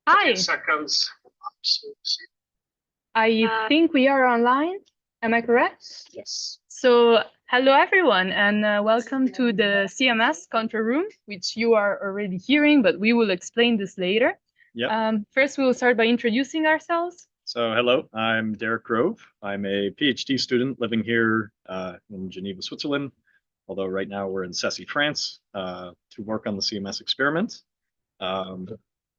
Hi, Seconds. I think we are online. Am I correct? Yes. So, hello everyone, and welcome to the CMS control room, which you are already hearing, but we will explain this later. Yep. First, we will start by introducing ourselves. So, hello, I'm Derek Grove. I'm a PhD student living here in Geneva, Switzerland, although right now we're in Cessy, France, to work on the CMS experiment.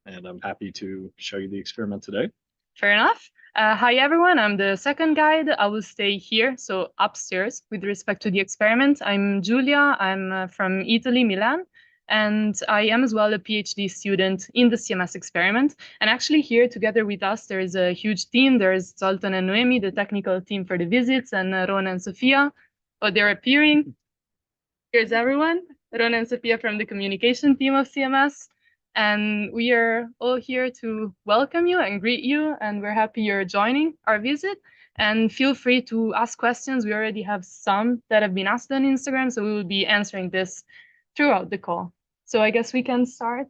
And I'm happy to show you the experiment today. Fair enough. Hi everyone, I'm the second guide. I will stay here, so upstairs, with respect to the experiment. I'm Giulia, I'm from Italy, Milan, and I am as well a PhD student in the CMS experiment. And actually here together with us, there is a huge team. There's Zoltan and Noemi, the technical team for the visits, and Rona and Sofia. Oh, they're appearing. Here's everyone, Rona and Sofia from the communication team of CMS. And we are all here to welcome you and greet you, and we're happy you're joining our visit. And feel free to ask questions. We already have some that have been asked on Instagram, so we will be answering this throughout the call. So I guess we can start.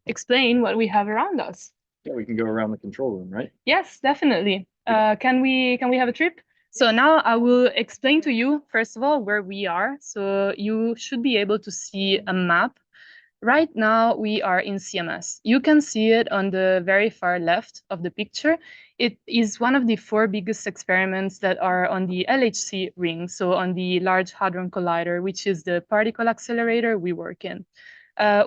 Explain what we have around us. Yeah, we can go around the control room, right? Yes, definitely. Can we have a trip? So now I will explain to you, first of all, where we are. So you should be able to see a map. Right now, we are in CMS. You can see it on the very far left of the picture. It is one of the 4 biggest experiments that are on the LHC ring, so on the Large Hadron Collider, which is the particle accelerator we work in.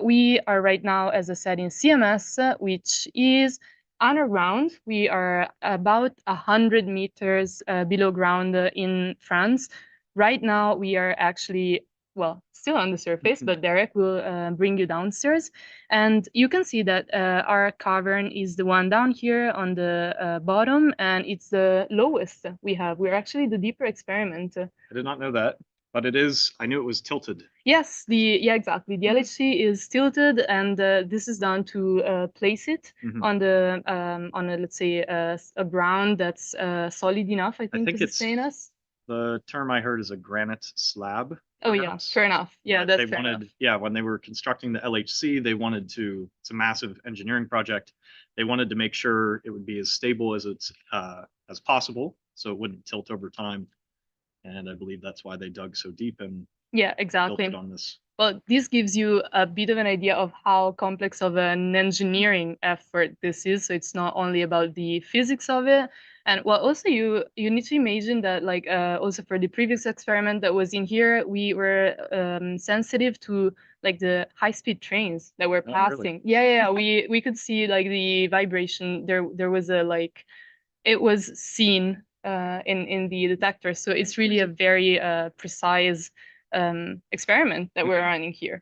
We are right now, as I said, in CMS, which is underground. We are about 100 meters below ground in France. Right now, we are actually, well, still on the surface, but Derek will bring you downstairs. And you can see that our cavern is the one down here on the bottom, and it's the lowest we have. We're actually the deeper experiment. I did not know that, but it is, I knew it was tilted. Yes, yeah, exactly. The LHC is tilted, and this is done to place it on the on a, let's say a ground that's solid enough, I think to sustain us. The term I heard is a granite slab. Oh yeah, Perhaps. fair enough. Yeah, But that's they fair wanted, enough. yeah, when they were constructing the LHC, they wanted to, it's a massive engineering project. They wanted to make sure it would be as stable as possible, so it wouldn't tilt over time. And I believe that's why they dug so deep and Yeah, built exactly. it on this. Well, this gives you a bit of an idea of how complex of an engineering effort this is. So it's not only about the physics of it. And well, also you need to imagine that, like, also for the previous experiment that was in here, we were sensitive to like the high-speed trains that were passing. Really? Yeah. We could see like the vibration. There was a like, it was seen in the detector. So it's really a very precise experiment that we're running here.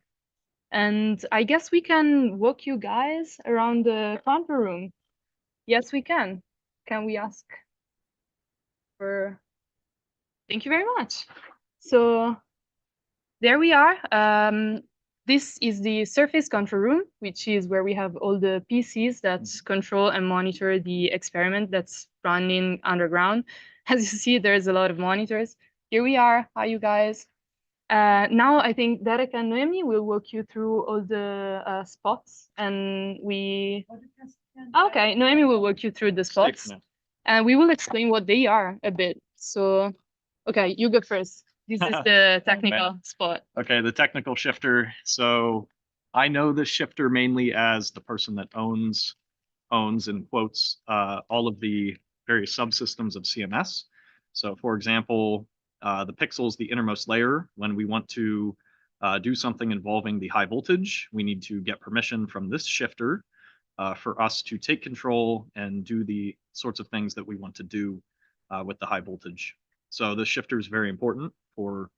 And I guess we can walk you guys around the control room. Yes, we can. Can we ask for... Thank you very much. So there we are. This is the surface control room, which is where we have all the PCs that control and monitor the experiment that's running underground. As you see, there's a lot of monitors. Here we are. Hi, you guys. Now I think Derek and Noemi will walk you through all the spots, and we... Okay, Noemi will walk you through the spots, and we will explain what they are a bit. So, okay, you go first. This is the technical spot. Okay, the technical shifter. So I know the shifter mainly as the person that owns in quotes all of the various subsystems of CMS. So for example, the pixel is the innermost layer. When we want to do something involving the high voltage, we need to get permission from this shifter for us to take control and do the sorts of things that we want to do with the high voltage. So the shifter is very important for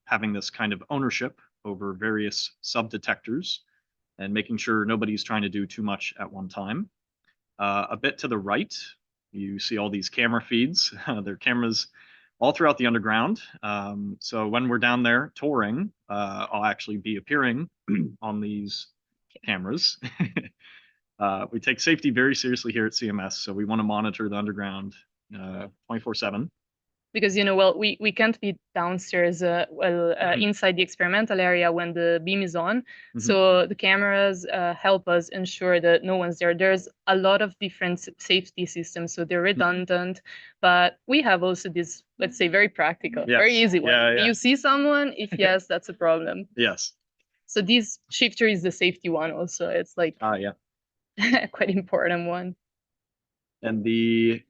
having this kind of ownership over various sub-detectors and making sure nobody's trying to do too much at one time. A bit to the right, you see all these camera feeds. They're cameras all throughout the underground. So when we're down there touring, I'll actually be appearing on these cameras. We take safety very seriously here at CMS, so we want to monitor the underground 24/7. because well, we can't be downstairs inside the experimental area when the beam is on. So the cameras help us ensure that no one's there. There's a lot of different safety systems, so they're redundant, but we have also this, let's say, very practical, very easy one. Yeah. You see someone, if yes, that's a problem. Yes. So this shifter is the safety one also. It's like yeah. quite important one. And the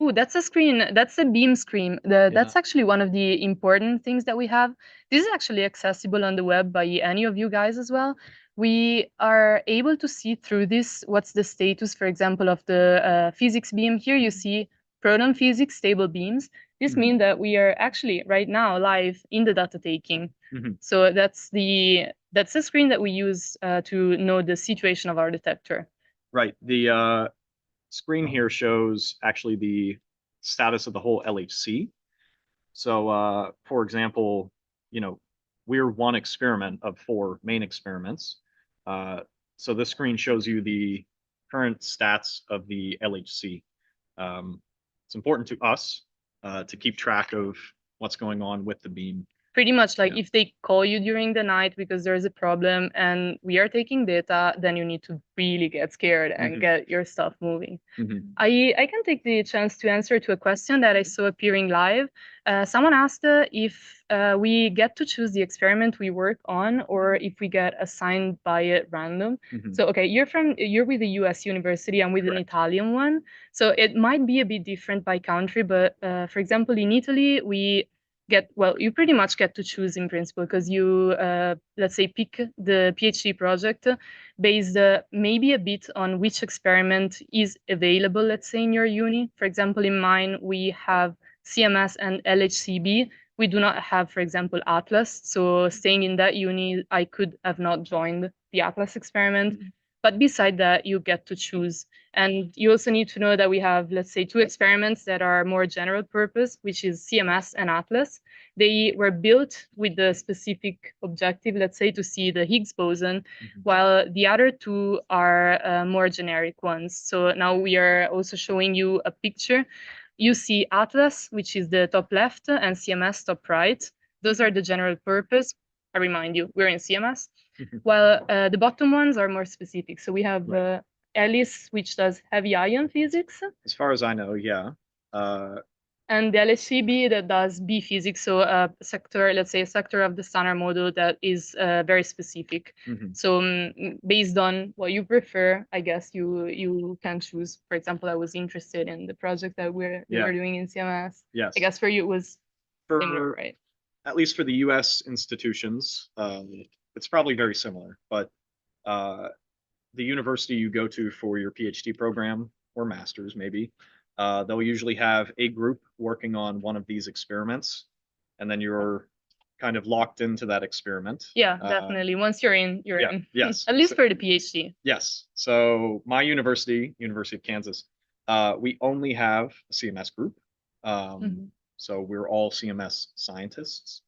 Oh, that's a screen. That's a beam screen. That's actually one of the important things that we have. This is actually accessible on the web by any of you guys as well. We are able to see through this what's the status, for example, of the physics beam. Here you see proton physics stable beams. This means that we are actually right now live in the data taking. So that's the screen that we use to know the situation of our detector. Right. The screen here shows actually the status of the whole LHC. So, for example, we're one experiment of 4 main experiments. So this screen shows you the current stats of the LHC. It's important to us to keep track of what's going on with the beam. Pretty much like if they call you during the night because there's a problem and we are taking data, then you need to really get scared and get your stuff moving. I can take the chance to answer to a question that I saw appearing live. Someone asked if we get to choose the experiment we work on or if we get assigned by it random. So, okay, you're with a US university, I'm with an Italian one. So it might be a bit different by country, but for example, in Italy, you pretty much get to choose in principle because you, let's say, pick the PhD project based maybe a bit on which experiment is available, let's say, in your uni. For example, in mine, we have CMS and LHCb. We do not have, for example, Atlas. So staying in that uni, I could have not joined the Atlas experiment. But beside that, you get to choose. And you also need to know that we have, let's say, 2 experiments that are more general purpose, which is CMS and Atlas. They were built with the specific objective, let's say, to see the Higgs boson, while the other 2 are more generic ones. So now we are also showing you a picture. You see Atlas, which is the top left, and CMS top right. Those are the general purpose. I remind you, we're in CMS. While the bottom ones are more specific. So we have Alice, which does heavy ion physics. As far as I know, yeah. And the LHCb that does B physics, so a sector, let's say a sector of the standard model that is very specific. So based on what you prefer, I guess you can choose. For example, I was interested in the project that we're doing in CMS. Yes. I guess for you it was similar, right? At least for the US institutions, it's probably very similar, but the university you go to for your PhD program or master's maybe, they'll usually have a group working on one of these experiments, and then you're kind of locked into that experiment. Yeah, definitely. Once you're in, you're in. Yes. At least for the PhD. Yes. So my university, University of Kansas, we only have a CMS group. So we're all CMS scientists.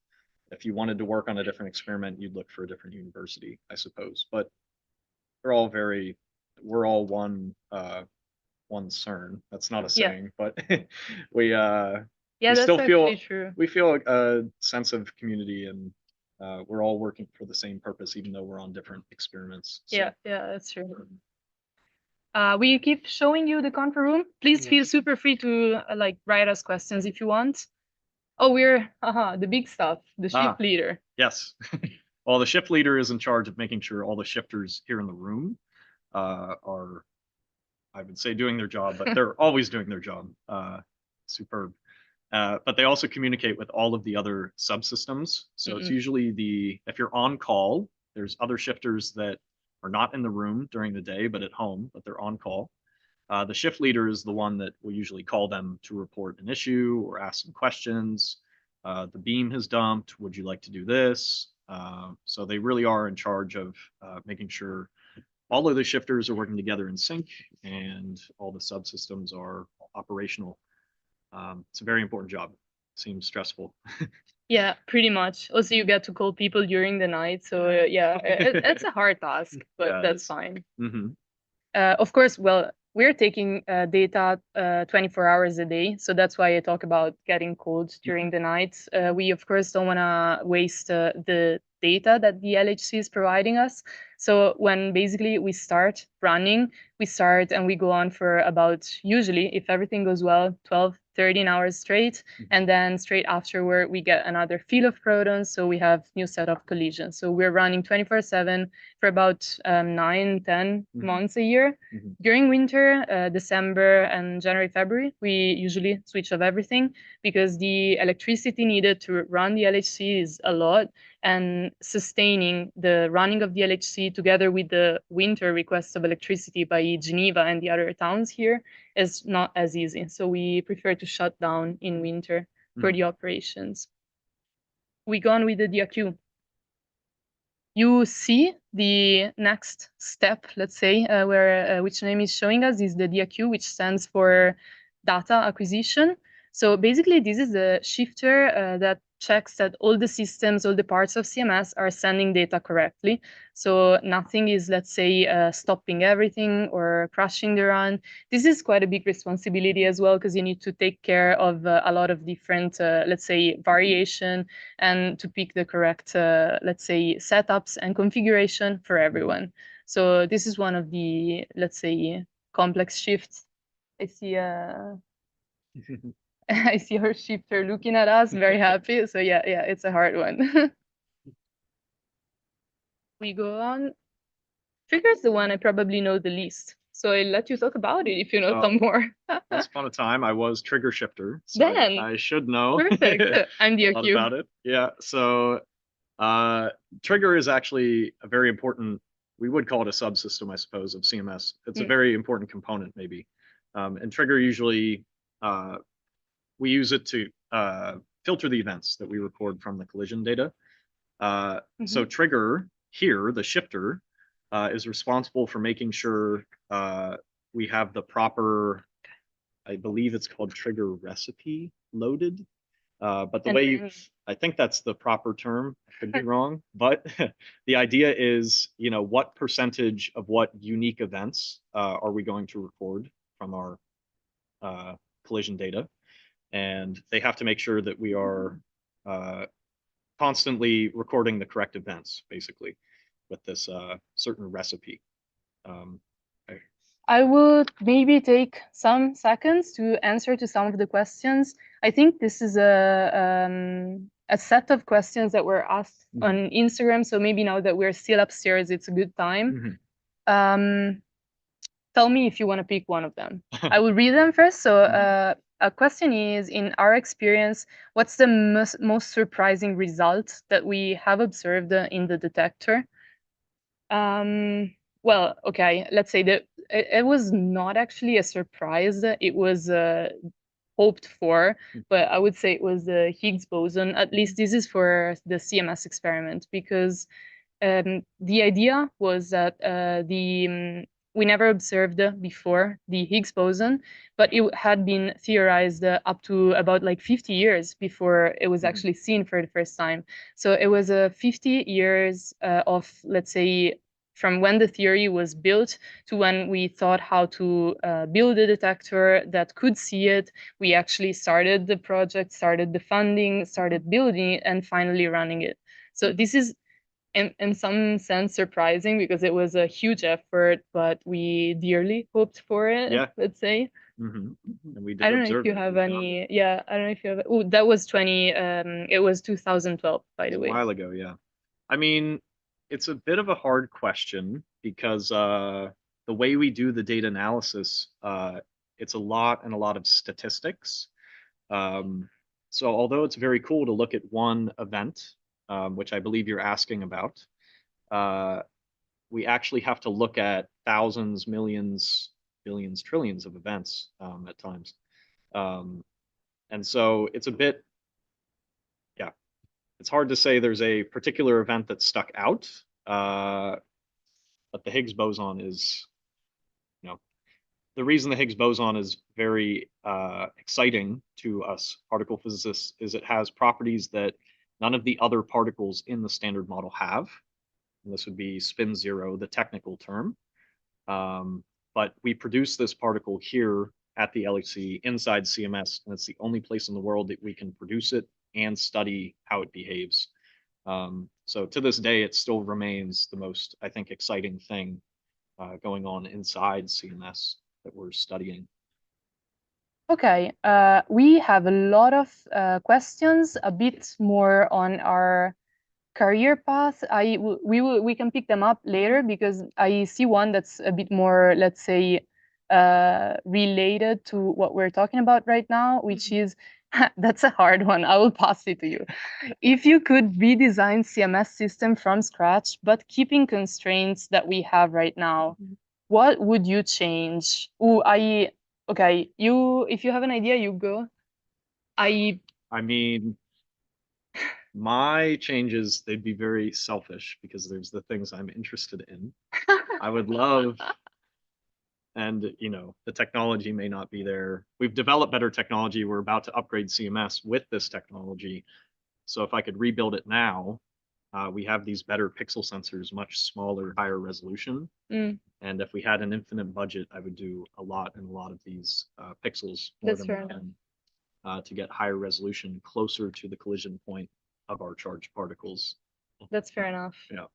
If you wanted to work on a different experiment, you'd look for a different university, I suppose. But we're all one CERN. That's not a saying, but we still feel a sense of community, and we're all working for the same purpose, even though we're on different experiments. So. Yeah, that's true. We keep showing you the control room. Please feel super free to write us questions if you want. Oh, we're the big stuff, the shift leader. Yes. Well, the shift leader is in charge of making sure all the shifters here in the room are, I would say, doing their job, but they're always doing their job. Superb. But they also communicate with all of the other subsystems. So it's usually if you're on call, there's other shifters that are not in the room during the day, but at home, but they're on call. The shift leader is the one that will usually call them to report an issue or ask some questions. The beam has dumped. Would you like to do this? So they really are in charge of making sure all of the shifters are working together in sync and all the subsystems are operational. It's a very important job. Seems stressful. Yeah, pretty much. Also, you get to call people during the night. So yeah, it's a hard task, but that's fine. Of course, well, we're taking data 24 hours a day. So that's why I talk about getting cold during the night. We, of course, don't want to waste the data that the LHC is providing us. So when basically we start running, we start and we go on for about, usually, if everything goes well, 12, 13 hours straight. And then straight afterward, we get another field of protons. So we have new set of collisions. So we're running 24/7 for about 9, 10 months a year. During winter, December and January, February, we usually switch off everything because the electricity needed to run the LHC is a lot, and sustaining the running of the LHC together with the winter requests of electricity by Geneva and the other towns here is not as easy. So we prefer to shut down in winter for the operations. We go on with the DRQ. You see the next step, let's say, where which name is showing us is the DAQ, which stands for data acquisition. So basically, this is the shifter that checks that all the systems, all the parts of CMS are sending data correctly. So nothing is, let's say, stopping everything or crashing the run. This is quite a big responsibility as well, because you need to take care of a lot of different, let's say, variation and to pick the correct, let's say, setups and configuration for everyone. So this is one of the, let's say, complex shifts. I see I see our shifter looking at us, very happy. So yeah, it's a hard one. We go on. Trigger is the one I probably know the least. So I'll let you talk about it if you know some more. Once upon a time, I was trigger shifter, so Then, I should know perfect. I'm the a lot about it. Yeah, so trigger is actually a very important, we would call it a subsystem, I suppose, of CMS. It's a very important component, maybe. And trigger usually, we use it to filter the events that we record from the collision data. So trigger here, the shifter, is responsible for making sure we have the proper, I believe it's called trigger recipe loaded. But the way you, I think that's the proper term. I could be wrong, but the idea is, you know, what percentage of what unique events are we going to record from our collision data? And they have to make sure that we are constantly recording the correct events, basically, with this certain recipe. I would maybe take some seconds to answer to some of the questions. I think this is a set of questions that were asked on Instagram. So maybe now that we're still upstairs, it's a good time. Tell me if you want to pick one of them. I will read them first. So a question is, in our experience, what's the most surprising result that we have observed in the detector? Well, okay, let's say that it was not actually a surprise. It was hoped for, but I would say it was the Higgs boson. At least this is for the CMS experiment, because the idea was that we never observed before the Higgs boson, but it had been theorized up to about like 50 years before it was actually seen for the first time. So it was 50 years of, let's say, from when the theory was built to when we thought how to build a detector that could see it. We actually started the project, started the funding, started building it, and finally running it. So this is in some sense surprising because it was a huge effort, but we dearly hoped for it, let's say. And we did I don't know if you have any. Yeah, I don't know if you have. Oh, that was 20. It was 2012, by the way. A while ago, yeah. I mean, it's a bit of a hard question because the way we do the data analysis, it's a lot of statistics. So although it's very cool to look at one event, which I believe you're asking about, we actually have to look at thousands, millions, billions, trillions of events at times. And so it's a bit, yeah, it's hard to say there's a particular event that stuck out, but the Higgs boson is, you know, the reason the Higgs boson is very exciting to us particle physicists is it has properties that none of the other particles in the standard model have. And this would be spin zero, the technical term. But we produce this particle here at the LHC inside CMS, and it's the only place in the world that we can produce it and study how it behaves. So to this day, it still remains the most, I think, exciting thing going on inside CMS that we're studying. Okay, we have a lot of questions, a bit more on our career path. We can pick them up later because I see one that's a bit more, let's say, related to what we're talking about right now, which is that's a hard one. I will pass it to you. If you could redesign CMS system from scratch, but keeping constraints that we have right now, what would you change? Okay, if you have an idea, you go. I mean, my changes, they'd be very selfish because there's the things I'm interested in. I would love, and the technology may not be there. We've developed better technology. We're about to upgrade CMS with this technology. So if I could rebuild it now, we have these better pixel sensors, much smaller, higher resolution. And if we had an infinite budget, I would do a lot of these pixels more That's than fair we can to get higher resolution closer to the collision point of our charged particles. That's fair enough. Yeah.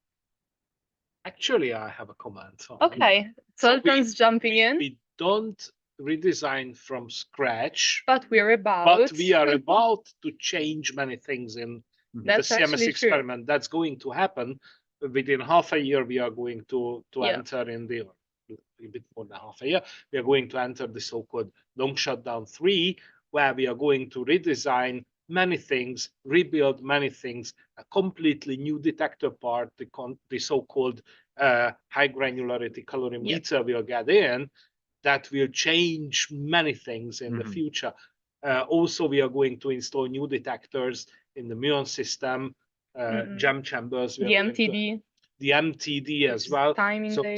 Actually, I have a comment. Okay, Sultan's jumping in. We don't redesign from scratch, but we are about to change many things in the That's CMS actually true. experiment. That's going to happen within half a year. We are going to enter in the, a bit more than half a year, we are going to enter the so-called long shutdown 3, where we are going to redesign many things, rebuild many things, a completely new detector part, the so-called high granularity colorimeter will get in, that will change many things in the future. Also, we are going to install new detectors in the Muon system, gem chambers. The MTD. The MTD as well.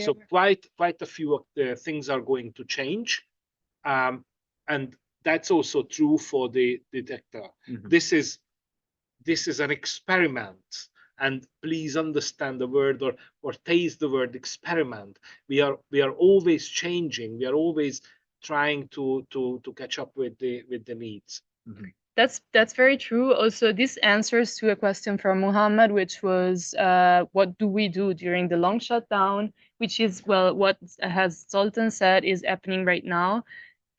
So quite a few of the things are going to change. And that's also true for the detector. This is an experiment. And please understand the word or taste the word experiment. We are always changing. We are always trying to catch up with the needs. That's very true. Also, this answers to a question from Muhammad, which was, what do we do during the long shutdown? Which is, well, what has Sultan said is happening right now.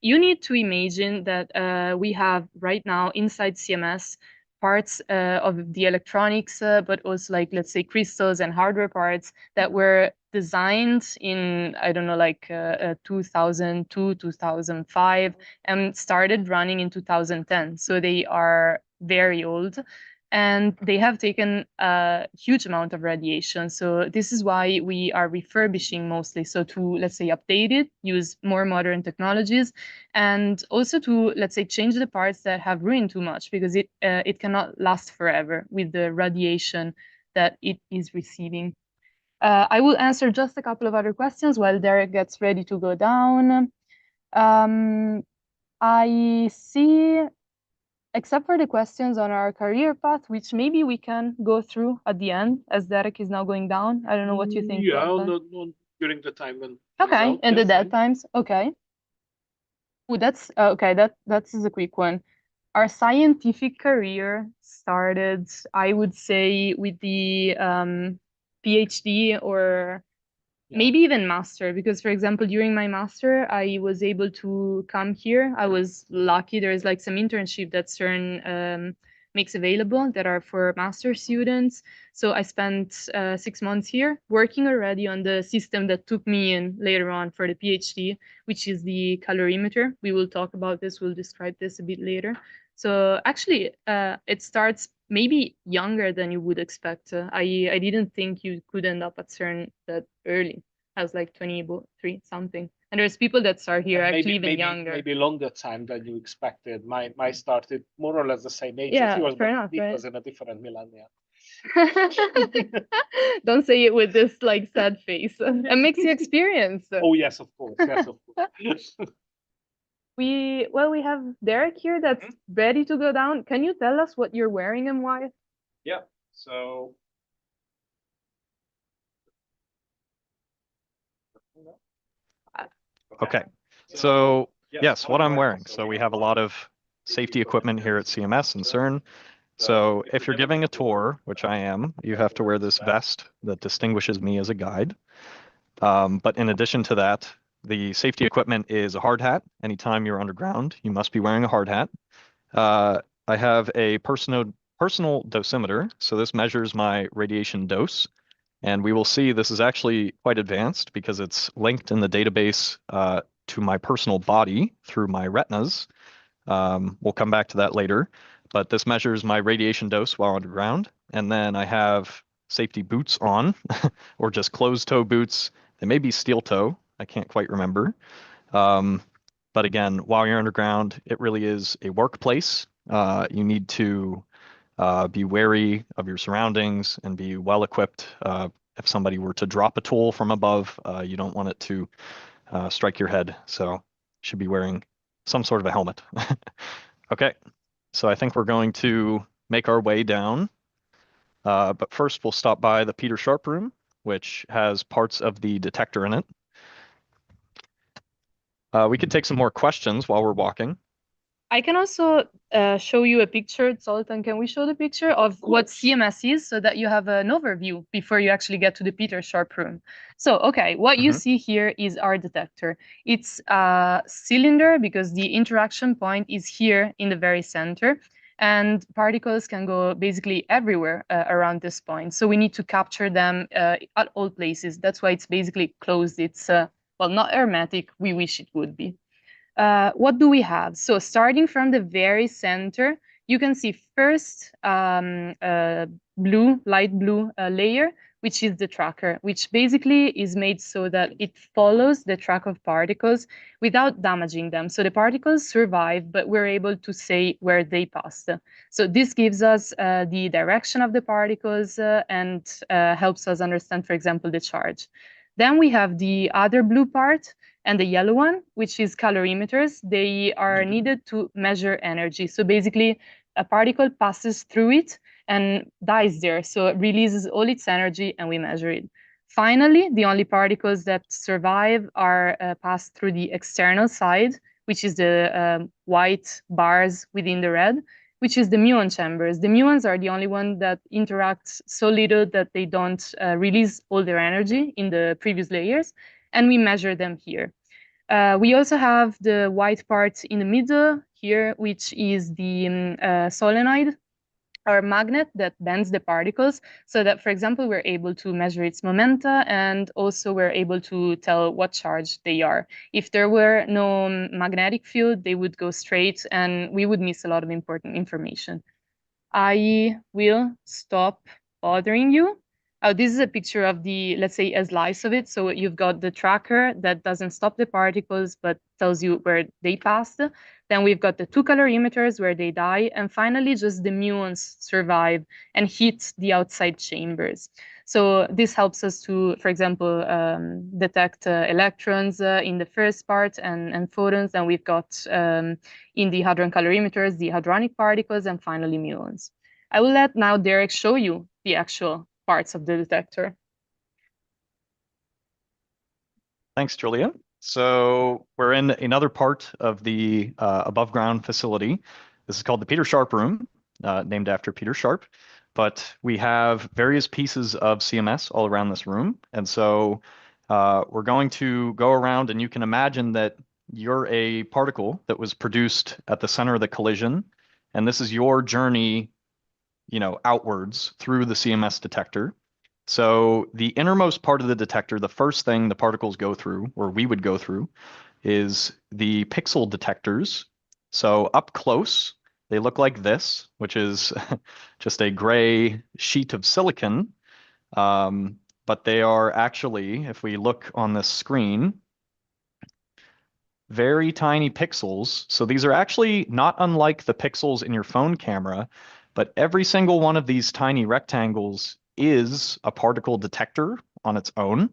You need to imagine that we have right now inside CMS parts of the electronics, but also like, let's say, crystals and hardware parts that were designed in, I don't know, like 2002, 2005, and started running in 2010. So they are very old. And they have taken a huge amount of radiation. So this is why we are refurbishing mostly. So to, let's say, update it, use more modern technologies, and also to, let's say, change the parts that have ruined too much, because it cannot last forever with the radiation that it is receiving. I will answer just a couple of other questions while Derek gets ready to go down. I see, except for the questions on our career path, which maybe we can go through at the end, as Derek is now going down. I don't know what you think. Yeah, during the time when. Okay, and the dead times. Okay. Oh, that's okay. That's a quick one. Our scientific career started, I would say, with the PhD or maybe even master, because, for example, during my master, I was able to come here. I was lucky. There's like some internship that CERN makes available that are for master students. So I spent 6 months here working already on the system that took me in later on for the PhD, which is the colorimeter. We will talk about this. We'll describe this a bit later. So actually, it starts maybe younger than you would expect. I didn't think you could end up at CERN that early, as like 23 something. And there's people that start here actually even younger. Maybe longer time than you expected. My started more or less the same age Yeah, as yours, fair but enough, it right? was in a different millennia. Don't say it with this like sad face. A mixed experience. Oh yes, of course. Yes, of course. We have Derek here that's ready to go down. Can you tell us what you're wearing and why? Yeah. So okay. So yes, what I'm wearing. So we have a lot of safety equipment here at CMS and CERN. So if you're giving a tour, which I am, you have to wear this vest that distinguishes me as a guide. But in addition to that, the safety equipment is a hard hat. Anytime you're underground, you must be wearing a hard hat. I have a personal dosimeter. So this measures my radiation dose. And we will see this is actually quite advanced because it's linked in the database to my personal body through my retinas. We'll come back to that later. But this measures my radiation dose while underground. And then I have safety boots on, or just closed-toe boots. They may be steel-toe. I can't quite remember. But again, while you're underground, it really is a workplace. You need to be wary of your surroundings and be well equipped. If somebody were to drop a tool from above, you don't want it to strike your head. So you should be wearing some sort of a helmet. Okay, so I think we're going to make our way down. But first we'll stop by the Peter Sharp room, which has parts of the detector in it. We could take some more questions while we're walking. I can also show you a picture. Zoltan, can we show the picture of what CMS is so that you have an overview before you actually get to the Peter Sharp room? So, okay, what you see here is our detector. It's a cylinder because the interaction point is here in the very center. And particles can go basically everywhere around this point. So we need to capture them at all places. That's why it's basically closed. It's, well, not hermetic. We wish it would be. What do we have? So starting from the very center, you can see first light blue layer, which is the tracker, which basically is made so that it follows the track of particles without damaging them. So the particles survive, but we're able to say where they passed. So this gives us the direction of the particles and helps us understand, for example, the charge. Then we have the other blue part, and the yellow one, which is calorimeters. They are needed to measure energy. So basically, a particle passes through it and dies there. So it releases all its energy, and we measure it. Finally, the only particles that survive are passed through the external side, which is the white bars within the red, which is the muon chambers. The muons are the only one that interact so little that they don't release all their energy in the previous layers, and we measure them here. We also have the white part in the middle here, which is the solenoid or magnet that bends the particles so that, for example, we're able to measure its momenta, and also we're able to tell what charge they are. If there were no magnetic field, they would go straight and we would miss a lot of important information. I will stop bothering you. Oh, this is a picture of the, let's say, a slice of it. So you've got the tracker that doesn't stop the particles, but tells you where they passed. Then we've got the two colorimeters where they die. And finally, just the muons survive and hit the outside chambers. So this helps us to, for example, detect electrons in the first part and photons. Then we've got in the hadron colorimeters, the hadronic particles, and finally muons. I will let now Derek show you the actual parts of the detector. Thanks, Giulia. So we're in another part of the above ground facility. This is called the Peter Sharp room, named after Peter Sharp. But we have various pieces of CMS all around this room. And so we're going to go around, and you can imagine that you're a particle that was produced at the center of the collision. And this is your journey, outwards through the CMS detector. So the innermost part of the detector, the first thing the particles go through, or we would go through, is the pixel detectors. So up close, they look like this, which is just a gray sheet of silicon. But they are actually, if we look on this screen, very tiny pixels. So these are actually not unlike the pixels in your phone camera, but every single one of these tiny rectangles is a particle detector on its own.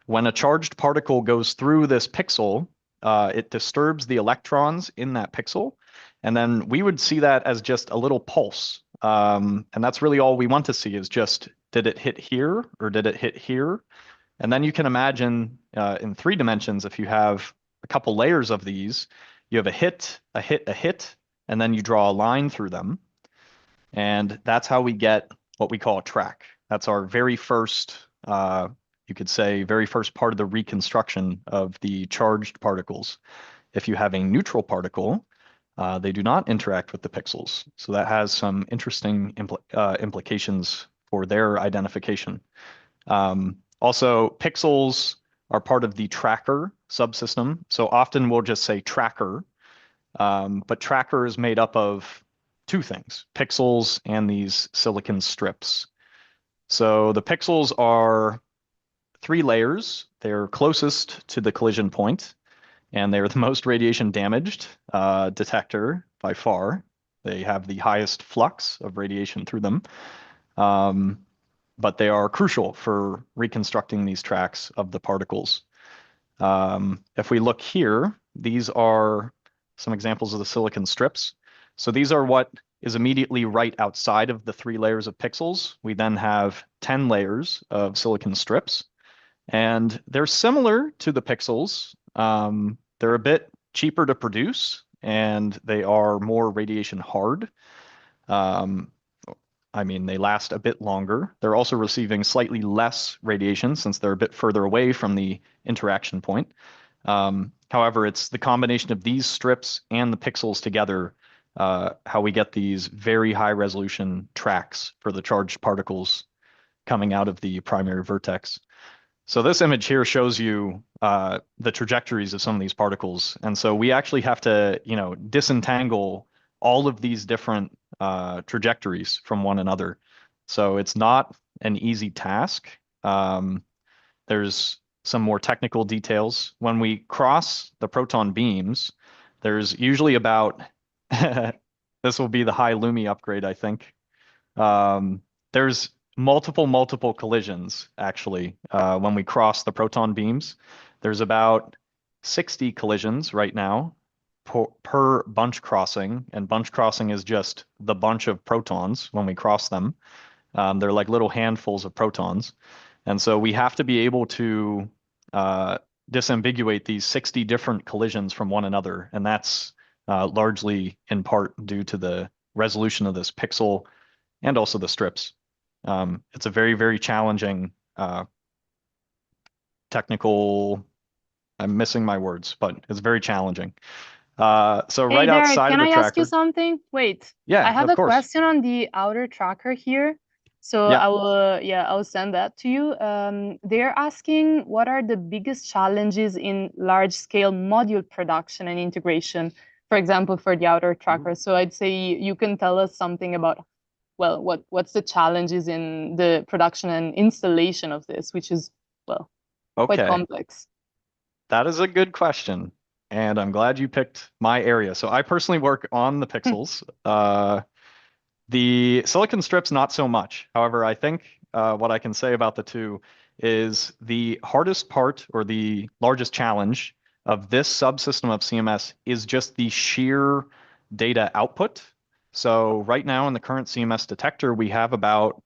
When a charged particle goes through this pixel, it disturbs the electrons in that pixel. And then we would see that as just a little pulse. And that's really all we want to see, is just, did it hit here or did it hit here? And then you can imagine in 3 dimensions, if you have a couple layers of these, you have a hit, a hit, a hit, and then you draw a line through them. And that's how we get what we call a track. That's our very first, you could say, very first part of the reconstruction of the charged particles. If you have a neutral particle, they do not interact with the pixels. So that has some interesting implications for their identification. Also, pixels are part of the tracker subsystem. So often we'll just say tracker, but tracker is made up of two things, pixels and these silicon strips. So the pixels are 3 layers. They're closest to the collision point, and they're the most radiation damaged detector by far. They have the highest flux of radiation through them. But they are crucial for reconstructing these tracks of the particles. If we look here, these are some examples of the silicon strips. So these are what is immediately right outside of the 3 layers of pixels. We then have 10 layers of silicon strips, and they're similar to the pixels. They're a bit cheaper to produce, and they are more radiation hard. I mean, they last a bit longer. They're also receiving slightly less radiation since they're a bit further away from the interaction point. However, it's the combination of these strips and the pixels together how we get these very high resolution tracks for the charged particles coming out of the primary vertex. So this image here shows you the trajectories of some of these particles. And so we actually have to, disentangle all of these different trajectories from one another. So it's not an easy task. There's some more technical details. When we cross the proton beams, there's usually about, this will be the high Lumi upgrade, I think. There's multiple collisions, actually, when we cross the proton beams. There's about 60 collisions right now per bunch crossing, and bunch crossing is just the bunch of protons when we cross them. They're like little handfuls of protons. And so we have to be able to disambiguate these 60 different collisions from one another. And that's largely in part due to the resolution of this pixel and also the strips. It's a very, very challenging technical, I'm missing my words, but it's very challenging. So Hey, right Derek, outside can of the I ask you tracker. something? Wait, Yeah, I have of a course. question on the outer tracker here. So Yeah. I will send that to you. They're asking what are the biggest challenges in large scale module production and integration, for example, for the outer tracker. So I'd say you can tell us something about, well, what's the challenges in the production and installation of this, which is, well, quite Okay. complex. That is a good question, and I'm glad you picked my area. So I personally work on the pixels. The silicon strips, not so much. However, I think what I can say about the two is the hardest part or the largest challenge of this subsystem of CMS is just the sheer data output. So right now in the current CMS detector, we have about,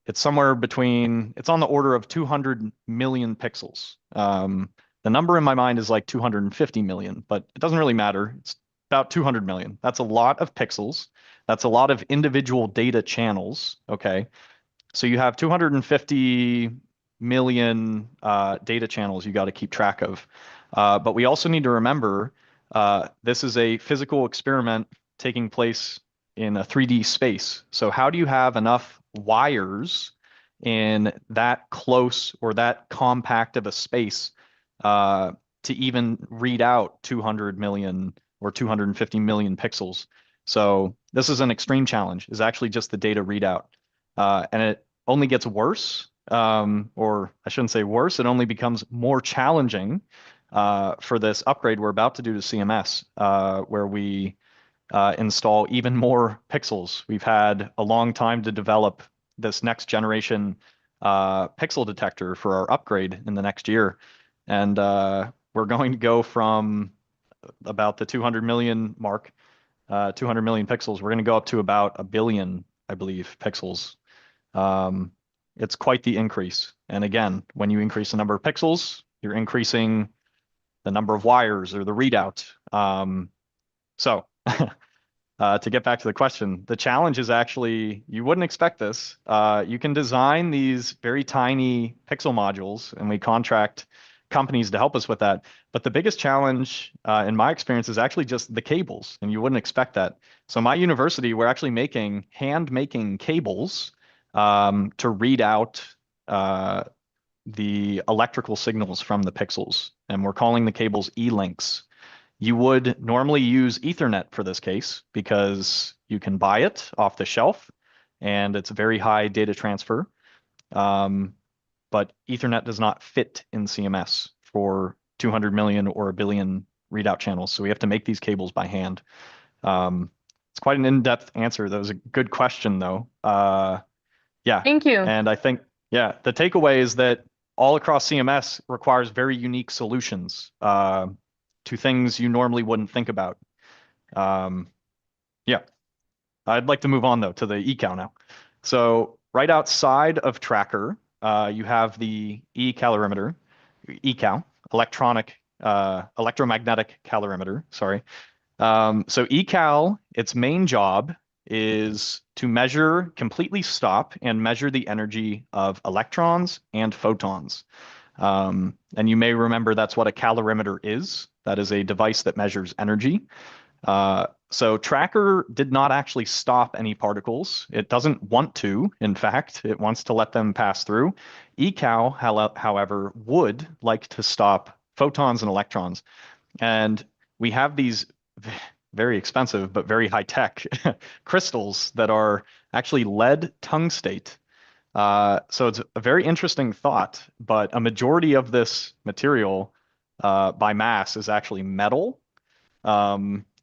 it's somewhere between, it's on the order of 200 million pixels. The number in my mind is like 250 million, but it doesn't really matter. It's about 200 million. That's a lot of pixels. That's a lot of individual data channels, okay? So you have 250 million data channels you got to keep track of. But we also need to remember this is a physical experiment taking place in a 3D space. So how do you have enough wires in that close or that compact of a space to even read out 200 million or 250 million pixels? So this is an extreme challenge, is actually just the data readout. And it only gets worse, or I shouldn't say worse, it only becomes more challenging for this upgrade we're about to do to CMS, where we install even more pixels. We've had a long time to develop this next generation pixel detector for our upgrade in the next year. And we're going to go from about the 200 million mark, 200 million pixels. We're going to go up to about 1 billion, I believe, pixels. It's quite the increase. And again, when you increase the number of pixels, you're increasing the number of wires or the readout. So to get back to the question, the challenge is actually, you wouldn't expect this. You can design these very tiny pixel modules, and we contract companies to help us with that. But the biggest challenge, in my experience, is actually just the cables, and you wouldn't expect that. So my university, we're actually hand-making cables to read out the electrical signals from the pixels, and we're calling the cables E-links. You would normally use Ethernet for this case because you can buy it off the shelf and it's very high data transfer. But Ethernet does not fit in CMS for 200 million or a billion readout channels. So we have to make these cables by hand. It's quite an in-depth answer. That was a good question, though. Yeah. Thank you. And I think, yeah, the takeaway is that all across CMS requires very unique solutions to things you normally wouldn't think about. Yeah. I'd like to move on, though, to the eCal now. So right outside of Tracker, you have the eCalorimeter, eCal, electromagnetic calorimeter, sorry. So eCal, its main job is to completely stop and measure the energy of electrons and photons. And you may remember that's what a calorimeter is. That is a device that measures energy. So Tracker did not actually stop any particles. It doesn't want to, in fact, it wants to let them pass through. eCal, however, would like to stop photons and electrons. And we have these very expensive but very high-tech crystals that are actually lead tungstate. So it's a very interesting thought, but a majority of this material by mass is actually metal,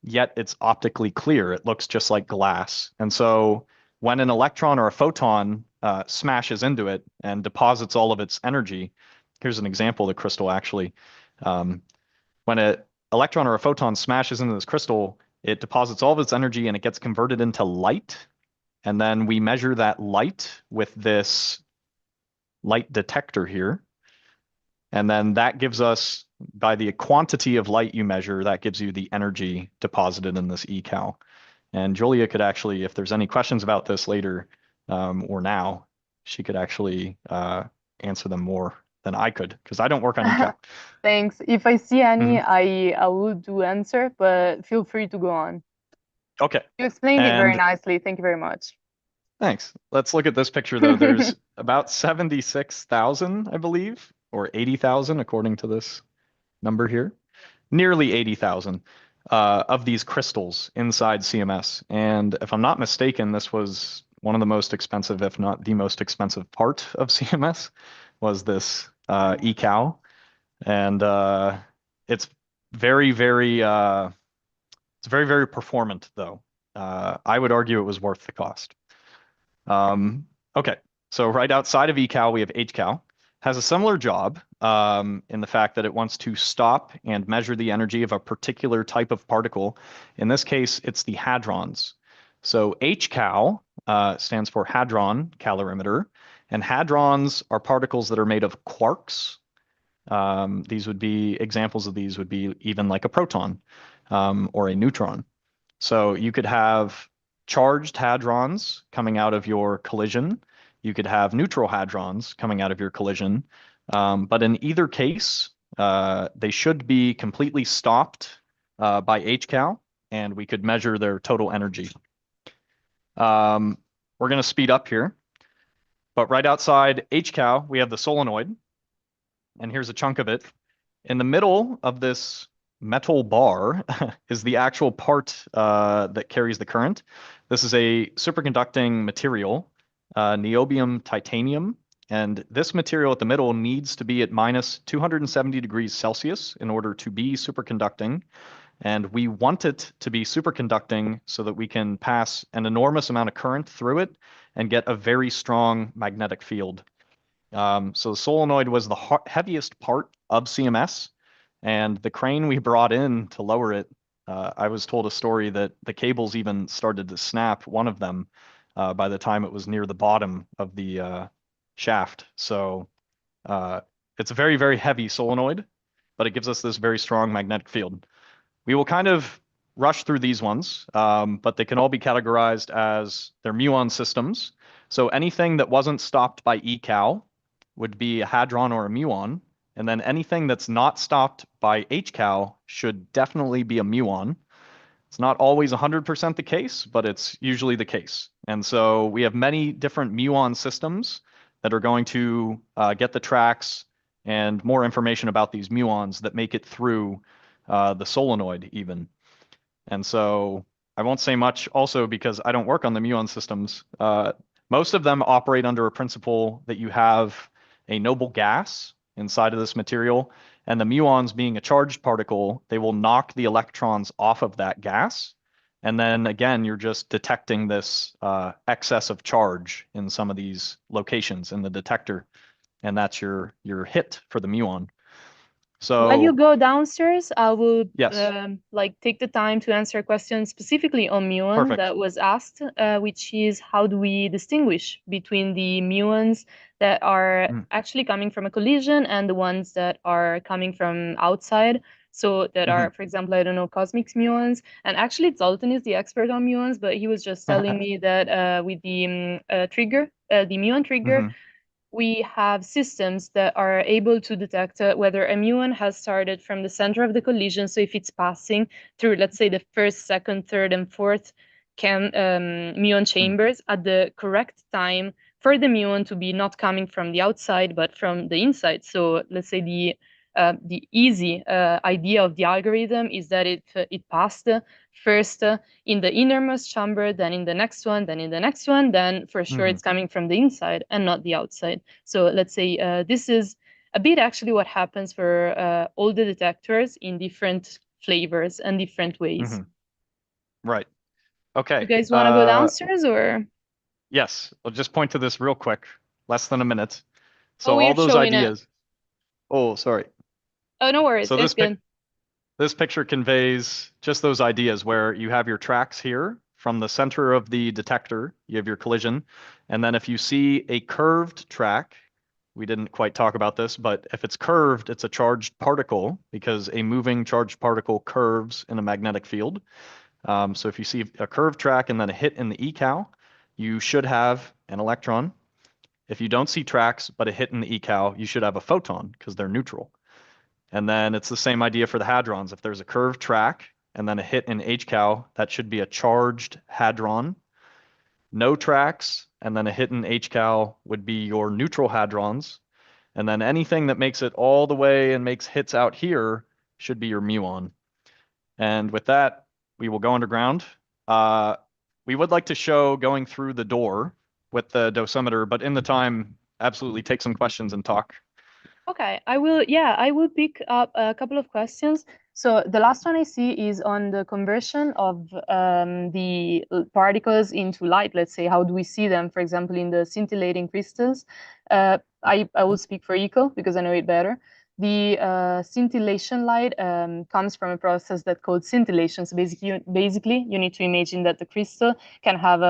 yet it's optically clear. It looks just like glass. And so when an electron or a photon smashes into it and deposits all of its energy, here's an example of the crystal actually. When an electron or a photon smashes into this crystal, it deposits all of its energy and it gets converted into light. And then we measure that light with this light detector here. And then that gives us, by the quantity of light you measure, that gives you the energy deposited in this eCal. And Giulia could actually, if there's any questions about this later or now, she could actually answer them more than I could, because I don't work on eCal. Thanks. If I see any, I will do answer, but feel free to go on. Okay. You explained it very nicely. Thank you very much. Thanks. Let's look at this picture, though. There's about 76,000, I believe, or 80,000, according to this number here. Nearly 80,000 of these crystals inside CMS. And if I'm not mistaken, this was one of the most expensive, if not the most expensive part of CMS, was this eCal. And it's very, very performant, though. I would argue it was worth the cost. Okay, so right outside of eCal, we have HCal. Has a similar job in the fact that it wants to stop and measure the energy of a particular type of particle. In this case, it's the hadrons. So HCal stands for Hadron Calorimeter, and hadrons are particles that are made of quarks. These would be examples of these would be even like a proton or a neutron. So you could have charged hadrons coming out of your collision. You could have neutral hadrons coming out of your collision. But in either case, they should be completely stopped by HCal, and we could measure their total energy. We're going to speed up here. But right outside HCal, we have the solenoid. And here's a chunk of it. In the middle of this metal bar is the actual part that carries the current. This is a superconducting material, niobium titanium. And this material at the middle needs to be at minus 270 degrees Celsius in order to be superconducting. And we want it to be superconducting so that we can pass an enormous amount of current through it and get a very strong magnetic field. So the solenoid was the heaviest part of CMS, and the crane we brought in to lower it, I was told a story that the cables even started to snap, one of them, by the time it was near the bottom of the shaft. So it's a very, very heavy solenoid. but it gives us this very strong magnetic field. We will kind of rush through these ones, but they can all be categorized as they're muon systems. So anything that wasn't stopped by ECal would be a hadron or a muon. And then anything that's not stopped by HCal should definitely be a muon. It's not always 100% the case, but it's usually the case. And so we have many different muon systems that are going to get the tracks and more information about these muons that make it through the solenoid even. And so I won't say much also because I don't work on the muon systems. Most of them operate under a principle that you have a noble gas inside of this material, and the muons being a charged particle, they will knock the electrons off of that gas. And then again, you're just detecting this excess of charge in some of these locations in the detector. And that's your hit for the muon. So while you go downstairs, I will yes, like take the time to answer a question specifically on muon perfect. that was asked, which is how do we distinguish between the muons that are actually coming from a collision and the ones that are coming from outside? So that are, for example, I don't know, cosmic muons. And actually, Zoltan is the expert on muons, but he was just telling me that with the trigger, the muon trigger, we have systems that are able to detect whether a muon has started from the center of the collision. So if it's passing through, let's say, the first, second, third, and fourth muon chambers at the correct time for the muon to be not coming from the outside, but from the inside. So let's say the easy idea of the algorithm is that it passed first in the innermost chamber, then in the next one, then in the next one, then for sure it's coming from the inside and not the outside. So let's say this is a bit actually what happens for all the detectors in different flavors and different ways. Right. Okay. You guys want to go downstairs or? Yes, I'll just point to this real quick, less than a minute. So Oh, all we're those showing it. ideas. Oh, sorry. Oh, no worries. So It's good. this picture conveys just those ideas where you have your tracks here from the center of the detector, you have your collision. And then if you see a curved track, we didn't quite talk about this, but if it's curved, it's a charged particle because a moving charged particle curves in a magnetic field. So if you see a curved track and then a hit in the ECal, you should have an electron. If you don't see tracks but a hit in the ECal, you should have a photon because they're neutral. And then it's the same idea for the hadrons. If there's a curved track and then a hit in HCal, that should be a charged hadron. No tracks and then a hit in HCal would be your neutral hadrons. And then anything that makes it all the way and makes hits out here should be your muon. And with that, we will go underground. We would like to show going through the door with the dosimeter, but in the time, absolutely take some questions and talk. Okay, I will pick up a couple of questions. So the last one I see is on the conversion of the particles into light. Let's say, how do we see them, for example, in the scintillating crystals? I will speak for eco because I know it better. The scintillation light comes from a process that's called scintillation. So basically, you need to imagine that the crystal can have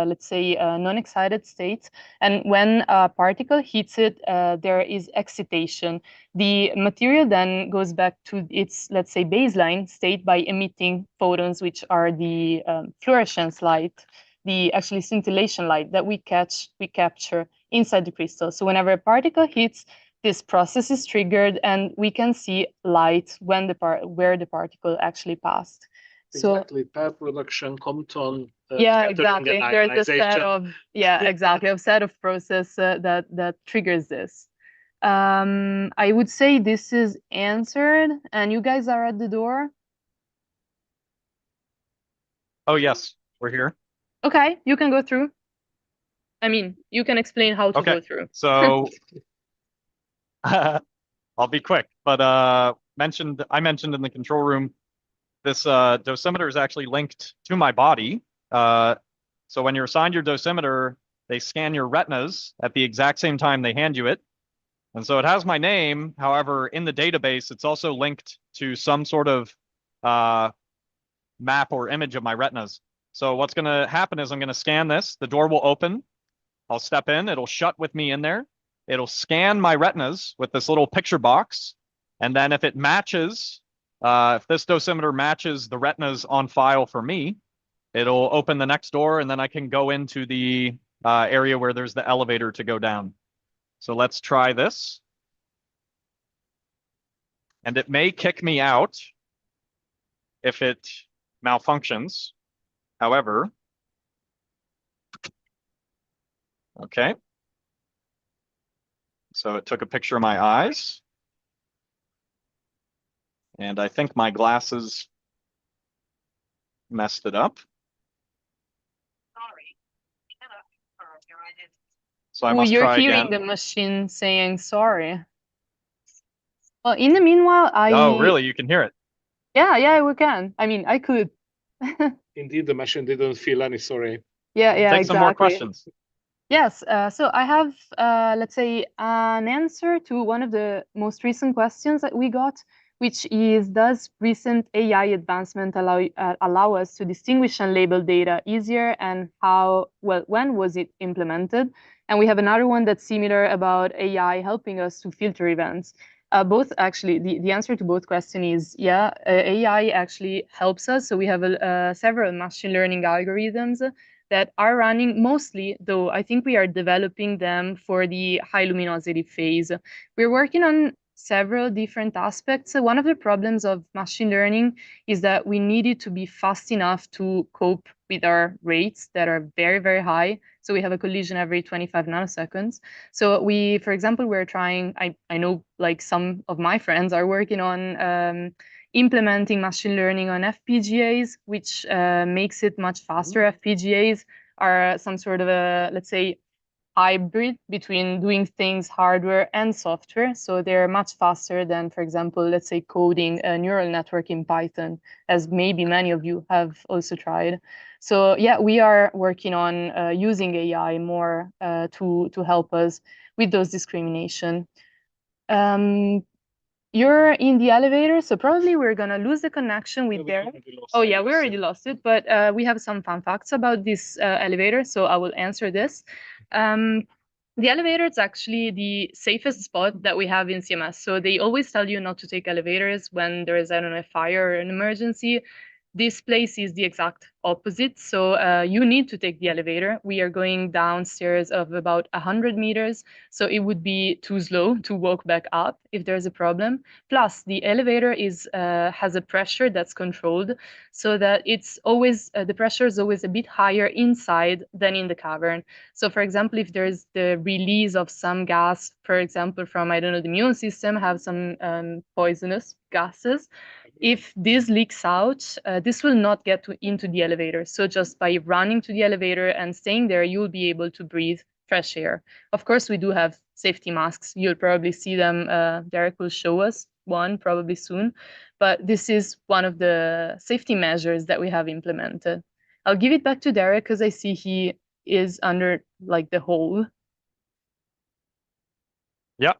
let's say, a non-excited state. And when a particle hits it, there is excitation. The material then goes back to its, let's say, baseline state by emitting photons, which are the fluorescence light, the actually scintillation light that we capture inside the crystal. So whenever a particle hits, this process is triggered, and we can see light when where the particle actually passed. Exactly, pair production, Compton. Yeah, exactly. There's a set of exactly a set of process that triggers this. I would say this is answered, and you guys are at the door. Oh yes, we're here. Okay, you can go through. I mean, you can explain how to go through. So I'll be quick, but I mentioned in the control room, this dosimeter is actually linked to my body. So when you're assigned your dosimeter, they scan your retinas at the exact same time they hand you it. And so it has my name. However, in the database, it's also linked to some sort of map or image of my retinas. So what's going to happen is I'm going to scan this. The door will open. I'll step in. It'll shut with me in there. It'll scan my retinas with this little picture box. And then if it matches, if this dosimeter matches the retinas on file for me, it'll open the next door, and then I can go into the area where there's the elevator to go down. So let's try this. And it may kick me out if it malfunctions. However, okay. So it took a picture of my eyes. And I think my glasses messed it up. Sorry, cannot confirm your identity. So I Ooh, must you're try hearing again. the machine saying sorry. Well, in the meanwhile, Oh, really? You can hear it. yeah, we can. I mean, I could. Indeed, the machine didn't feel any sorry. Yeah, Take some more exactly. questions. Yes, so I have, let's say, an answer to one of the most recent questions that we got, which is, does recent AI advancement allow us to distinguish and label data easier, and how, well, when was it implemented? And we have another one that's similar about AI helping us to filter events. Both actually, the answer to both questions is, yeah, AI actually helps us. So we have several machine learning algorithms that are running mostly, though I think we are developing them for the high luminosity phase. We're working on several different aspects. One of the problems of machine learning is that we needed to be fast enough to cope with our rates that are very, very high. So we have a collision every 25 nanoseconds. So we, for example, we're trying, I know like some of my friends are working on implementing machine learning on FPGAs, which makes it much faster. FPGAs are some sort of a, let's say, hybrid between doing things hardware and software. So they're much faster than, for example, let's say coding a neural network in Python, as maybe many of you have also tried. So yeah, we are working on using AI more to help us with those discrimination. You're in the elevator, so probably we're gonna lose the connection with Derek. Oh yeah, we already lost it, but we have some fun facts about this elevator, so I will answer this. The elevator is actually the safest spot that we have in CMS. So they always tell you not to take elevators when there is, I don't know, a fire or an emergency. This place is the exact opposite. So you need to take the elevator. We are going downstairs of about 100 meters. So it would be too slow to walk back up if there's a problem. Plus, the elevator has a pressure that's controlled so that it's always, the pressure is always a bit higher inside than in the cavern. So for example, if there's the release of some gas, for example, from, I don't know, the Muon system, have some poisonous gases, if this leaks out, this will not get into the elevator. So just by running to the elevator and staying there, you'll be able to breathe fresh air. Of course, we do have safety masks. You'll probably see them. Derek will show us one probably soon. But this is one of the safety measures that we have implemented. I'll give it back to Derek because I see he is under like the hole. Yeah.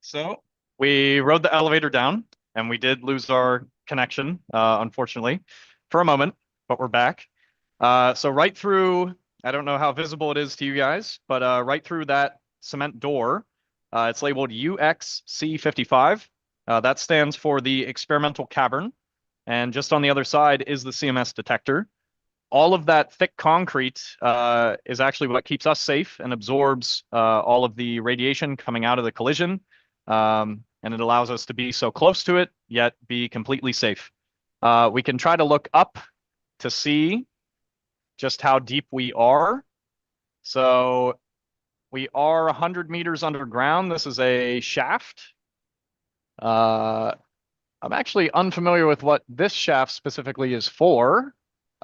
So we rode the elevator down, and we did lose our connection, unfortunately, for a moment, but we're back. So right through, I don't know how visible it is to you guys, but right through that cement door, it's labeled UXC55. That stands for the experimental cavern. And just on the other side is the CMS detector. All of that thick concrete is actually what keeps us safe and absorbs all of the radiation coming out of the collision. And it allows us to be so close to it, yet be completely safe. We can try to look up to see just how deep we are. So we are 100 meters underground. This is a shaft. I'm actually unfamiliar with what this shaft specifically is for.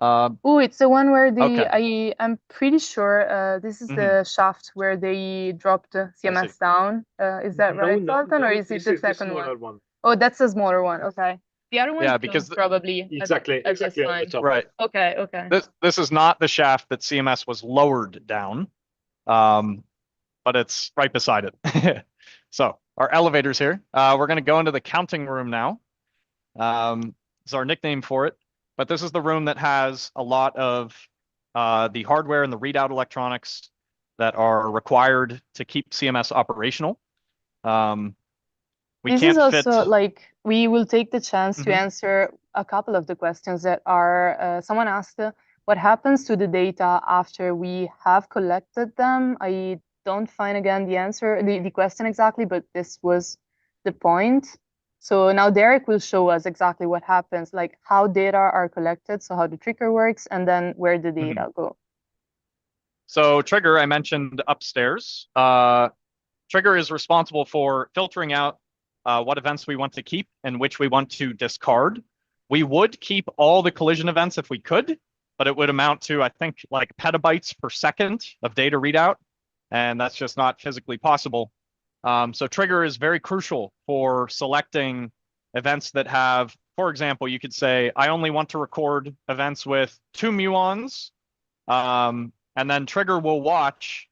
Oh, it's the one where Okay. I'm pretty sure this is the shaft where they dropped the CMS down. Is that right, Sultan, or is it the second one? Oh, that's a smaller one. Okay. The other one Yeah, is because probably exactly at this at the line. top. right. Okay. This is not the shaft that CMS was lowered down, but it's right beside it. So our elevators here. We're going to go into the counting room now. It's our nickname for it, but this is the room that has a lot of the hardware and the readout electronics that are required to keep CMS operational. We This can't is fit. also like we will take the chance to Mhm. answer a couple of the questions that are someone asked what happens to the data after we have collected them. I don't find again the answer, the question exactly, but this was the point. So now Derek will show us exactly what happens, like how data are collected, so how the trigger works, and then where the data go. So trigger, I mentioned upstairs. Trigger is responsible for filtering out what events we want to keep and which we want to discard. We would keep all the collision events if we could, but it would amount to, I think, like petabytes per second of data readout, and that's just not physically possible. So trigger is very crucial for selecting events that have, for example, you could say, I only want to record events with 2 muons, and then trigger will watch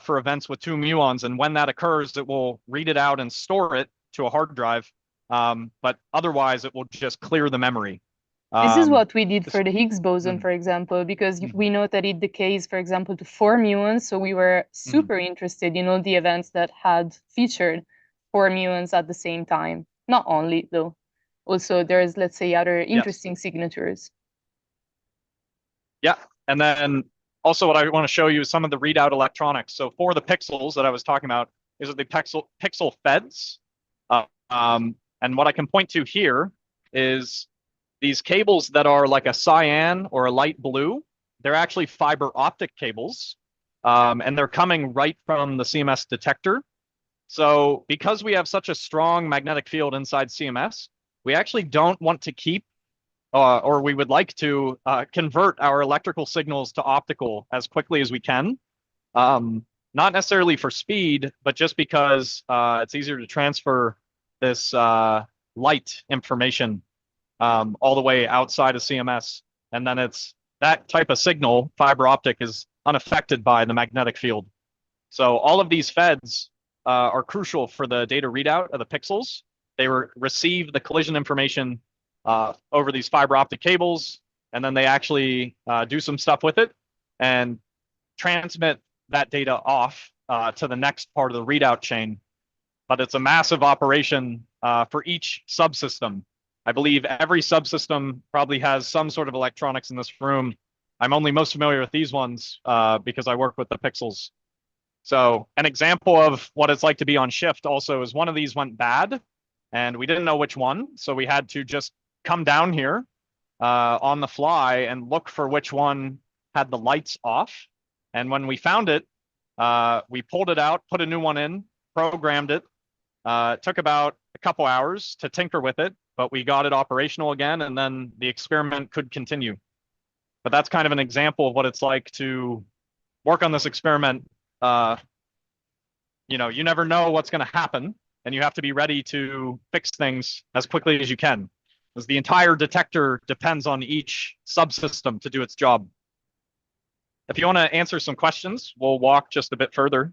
for events with 2 muons, and when that occurs, it will read it out and store it to a hard drive. But otherwise, it will just clear the memory. This is what we did for the Higgs boson, Mhm. for example, because Mhm. we know that it decays, for example, to 4 muons. So we were super interested in all the events that had featured 4 muons at the same time. Not only, though. Also, there's, let's say, other interesting signatures. Yeah, and then also what I want to show you is some of the readout electronics. So for the pixels that I was talking about, these are the pixel feds. And what I can point to here is these cables that are like a cyan or a light blue. They're actually fiber optic cables, and they're coming right from the CMS detector. So because we have such a strong magnetic field inside CMS, we actually don't want to keep or we would like to convert our electrical signals to optical as quickly as we can. Not necessarily for speed, but just because it's easier to transfer this light information all the way outside of CMS. And then it's that type of signal, fiber optic, is unaffected by the magnetic field. So all of these feds are crucial for the data readout of the pixels. They receive the collision information over these fiber optic cables, and then they actually do some stuff with it and transmit that data off to the next part of the readout chain. But it's a massive operation for each subsystem. I believe every subsystem probably has some sort of electronics in this room. I'm only most familiar with these ones because I work with the pixels. So an example of what it's like to be on shift also is one of these went bad and we didn't know which one. So we had to just come down here on the fly and look for which one had the lights off. And when we found it, we pulled it out, put a new one in, programmed it. It took about a couple hours to tinker with it, but we got it operational again, and then the experiment could continue. But that's kind of an example of what it's like to work on this experiment. You never know what's going to happen, and you have to be ready to fix things as quickly as you can, because the entire detector depends on each subsystem to do its job. If you want to answer some questions, we'll walk just a bit further.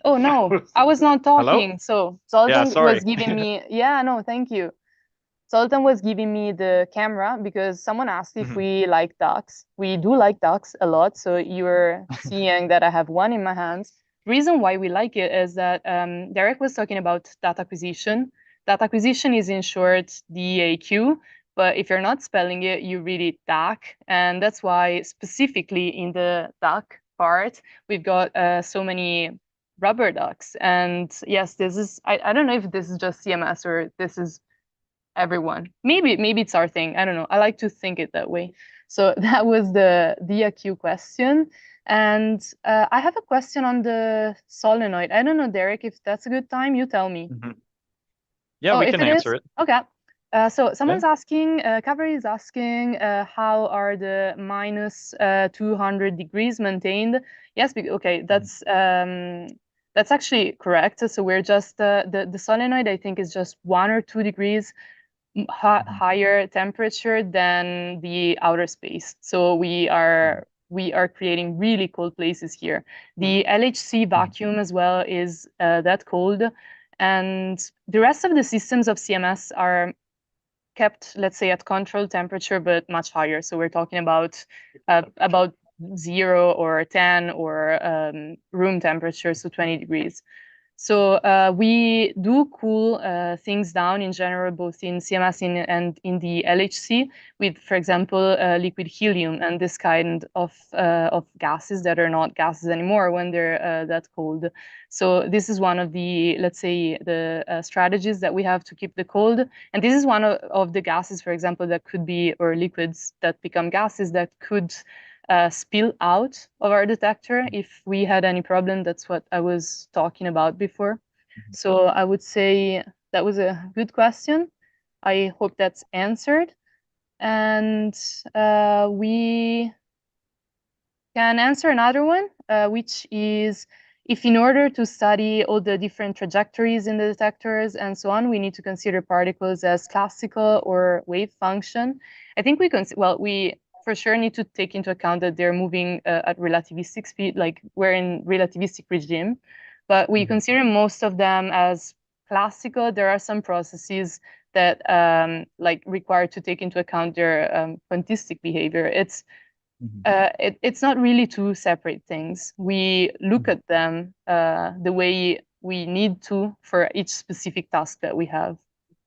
Oh, no, I was not talking. So Zoltan sorry. was giving me, yeah, no, thank you. Zoltan was giving me the camera because someone asked if we like ducks. We do like ducks a lot. So you're seeing that I have one in my hands. The reason why we like it is that Derek was talking about data acquisition. Data acquisition is in short DAQ, but if you're not spelling it, you read it DAC. And that's why specifically in the DAC part, we've got so many rubber ducks. And yes, this is, I don't know if this is just CMS or this is everyone. Maybe it's our thing. I don't know. I like to think it that way. So that was the DAQ question. And I have a question on the solenoid. I don't know, Derek, if that's a good time. You tell me. Yeah, we can answer it. Okay. So someone's asking, Kaveri is asking, how are the minus 200 degrees maintained? Yes, okay, that's actually correct. So we're just, the solenoid, I think, is just 1 or 2 degrees higher temperature than the outer space. So we are creating really cold places here. The LHC vacuum as well is that cold, and the rest of the systems of CMS are kept, let's say, at controlled temperature, but much higher. So we're talking about 0 or 10 or room temperature, so 20 degrees. So we do cool things down in general, both in CMS and in the LHC, with, for example, liquid helium and this kind of gases that are not gases anymore when they're that cold. So this is one of the, let's say, the strategies that we have to keep the cold. And this is one of the gases, for example, that could be, or liquids that become gases that could spill out of our detector if we had any problem. That's what I was talking about before. So I would say that was a good question. I hope that's answered. And we can answer another one, which is, if in order to study all the different trajectories in the detectors and so on, we need to consider particles as classical or wave function. I think we for sure need to take into account that they're moving at relativistic speed, like we're in relativistic regime, but we consider most of them as classical. There are some processes that like require to take into account their quantistic behavior. It's not really two separate things. We look at them the way we need to for each specific task that we have.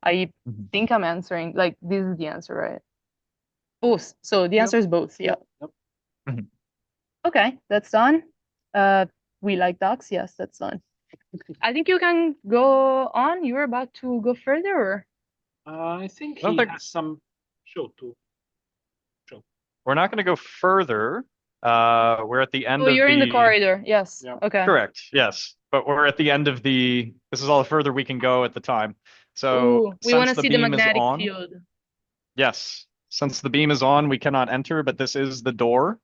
I think I'm answering, like, this is the answer, right? Both. So the answer is both. Yeah. Yep. Okay, that's done. We like ducks. Yes, that's done. I think you can go on. You were about to go further, or? I think I don't he think- has some show to. We're not going to go further. We're at the end Oh, of you're in the corridor. Yes. Yeah. Okay. Correct. Yes. But we're at the end of this is all the further we can go at the time. So Ooh, we want to see the beam is magnetic on, field. yes, since the beam is on, we cannot enter, but this is the door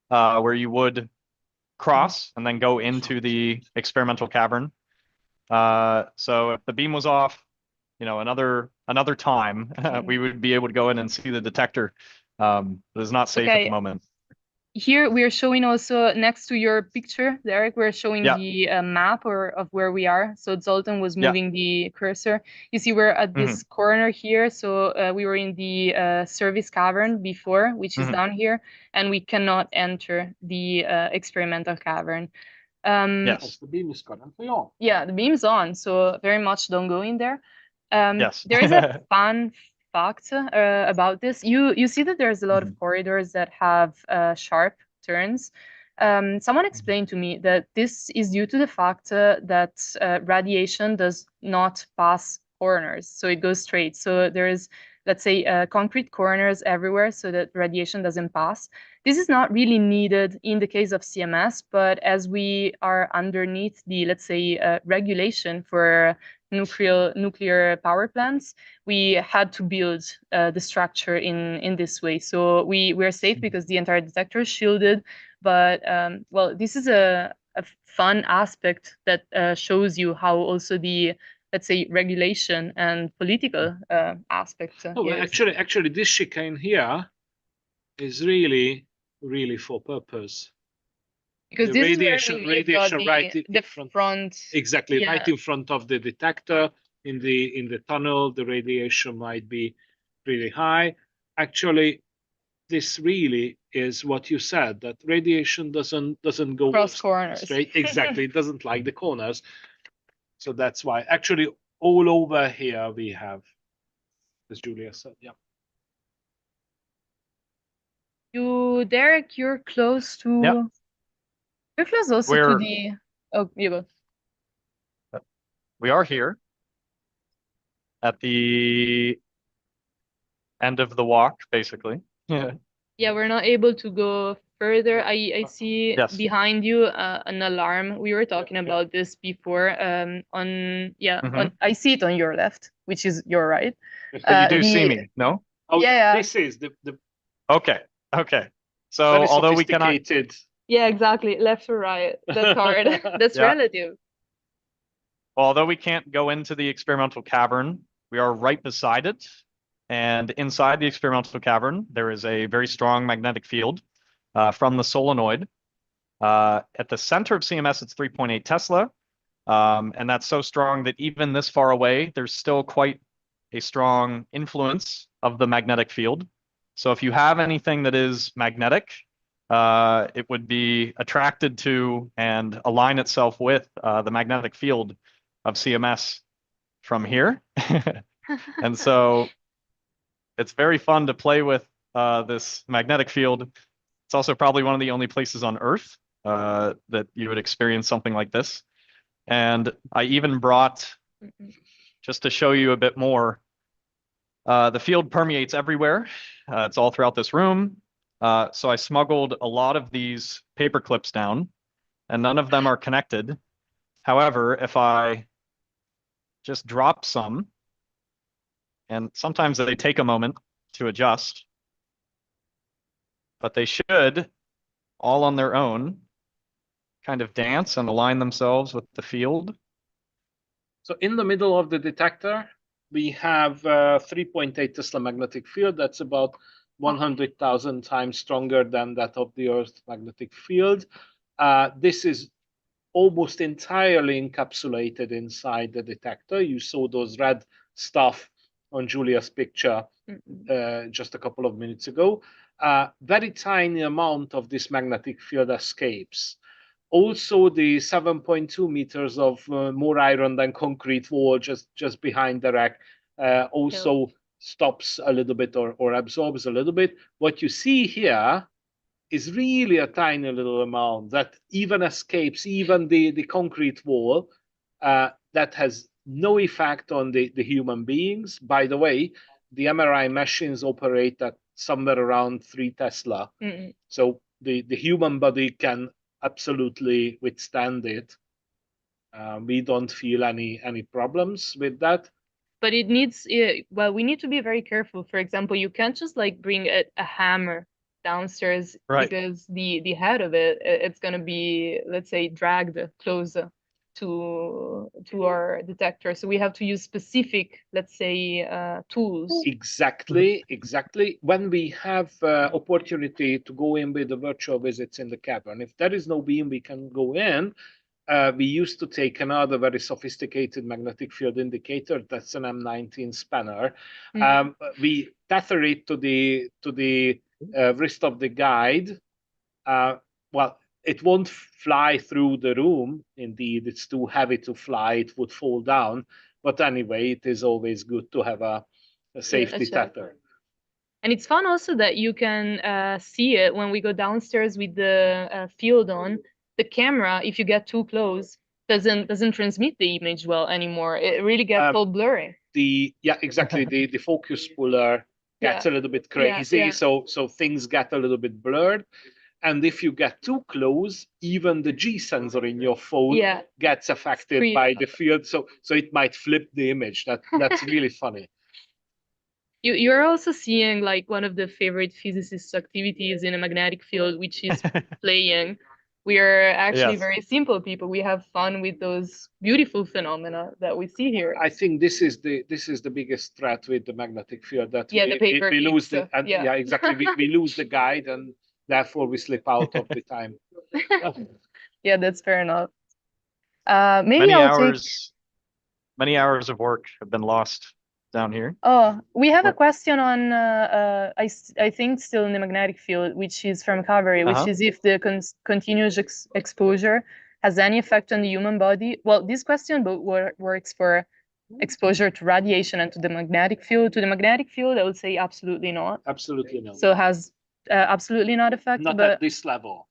where you would cross and then go into the experimental cavern. So if the beam was off, another time, we would be able to go in and see the detector. But it's not safe at the moment. Here we are showing also next to your picture, Derek, we're showing Yeah. the map of where we are. So Zoltan was moving the cursor. You see we're at this corner here. So we were in the service cavern before, which is down here, and we cannot enter the experimental cavern. Yes. The beam is currently on. Yeah, the beam's on, so very much don't go in there. Yes. There is a fun fact about this. You see that there's a lot of corridors that have sharp turns. Someone explained to me that this is due to the fact that radiation does not pass corners, so it goes straight. So there is, let's say, concrete corners everywhere so that radiation doesn't pass. This is not really needed in the case of CMS, but as we are underneath the, let's say, regulation for nuclear power plants, we had to build the structure in this way. So we're safe because the entire detector is shielded. But well, this is a fun aspect that shows you how also the, let's say, regulation and political aspect. Oh, actually, this chicane here is really for purpose. Because The this radiation, is where we've got right in the front. front. Exactly, Yeah. right in front of the detector. In the tunnel, the radiation might be really high. Actually, this really is what you said, that radiation doesn't go Cross corners. straight. Exactly, it doesn't like the corners. So that's why. Actually, all over here we have, as Giulia said, yeah. Derek, you're close to. Yep. You're close also to the. Oh, you go. We are here at the end of the walk, basically. Yeah. Yeah, we're not able to go further. I see Yes. behind you an alarm. We were talking about this before. I see it on your left, which is your right. But you do see me, no? Oh, yeah. This is the Okay. So very although we cannot. sophisticated. Yeah, exactly. Left or right. That's hard. That's Yeah. relative. Although we can't go into the experimental cavern, we are right beside it. And inside the experimental cavern, there is a very strong magnetic field from the solenoid. At the center of CMS, it's 3.8 Tesla. And that's so strong that even this far away, there's still quite a strong influence of the magnetic field. So if you have anything that is magnetic, it would be attracted to and align itself with the magnetic field of CMS from here. And so it's very fun to play with this magnetic field. It's also probably one of the only places on Earth that you would experience something like this. And I even brought, just to show you a bit more, the field permeates everywhere. It's all throughout this room. So I smuggled a lot of these paper clips down, and none of them are connected. However, if I just drop some, and sometimes they take a moment to adjust, but they should, all on their own, kind of dance and align themselves with the field. So in the middle of the detector, we have 3.8 Tesla magnetic field. That's about 100,000 times stronger than that of the Earth's magnetic field. This is almost entirely encapsulated inside the detector. You saw those red stuff on Giulia's picture just a couple of minutes ago. Very tiny amount of this magnetic field escapes. Also, the 7.2 meters of more iron than concrete wall just behind the rack also stops a little bit or absorbs a little bit. What you see here is really a tiny little amount that even escapes even the concrete wall. That has no effect on the human beings. By the way, the MRI machines operate at somewhere around 3 Tesla. So the human body can absolutely withstand it. We don't feel any problems with that. But it needs, well, we need to be very careful. For example, you can't just like bring a hammer downstairs, Right. because the head of it's going to be, let's say, dragged closer to our detector. So we have to use specific, let's say, tools. Exactly. When we have opportunity to go in with the virtual visits in the cavern, if there is no beam we can go in, we used to take another very sophisticated magnetic field indicator. That's an M19 spanner. We tether it to the wrist of the guide. Well, it won't fly through the room. Indeed, it's too heavy to fly. It would fall down. But anyway, it is always good to have a safety tether. And it's fun also that you can see it when we go downstairs with the field on. The camera, if you get too close, doesn't transmit the image well anymore. It really gets all blurry. Exactly. The focus puller gets a little bit crazy, so things get a little bit blurred. And if you get too close, even the G sensor in your phone gets affected by the field, so it might flip the image. That's really funny. You're also seeing like one of the favorite physicists' activities in a magnetic field, which is playing. We are actually very simple people. We have fun with those beautiful phenomena that we see here. I think this is the biggest threat with the magnetic field, that we lose the exactly. we lose the guide, and therefore we slip out of the time. Yeah, that's fair enough. Maybe many hours of work have been lost down here. Oh, we have a question on, I think still in the magnetic field, which is from Kaveri, which is if the continuous exposure has any effect on the human body. Well, this question works for exposure to radiation and to the magnetic field. To the magnetic field, I would say absolutely not. Absolutely not. So it has absolutely not effect. Not at this level.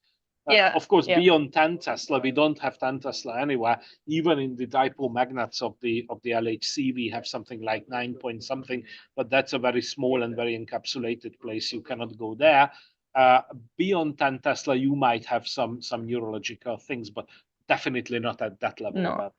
Of course, beyond 10 Tesla, we don't have 10 Tesla anywhere. Even in the dipole magnets of the LHC, we have something like 9 point something, but that's a very small and very encapsulated place. You cannot go there. Beyond 10 Tesla, you might have some neurological things, but definitely not at that level. No.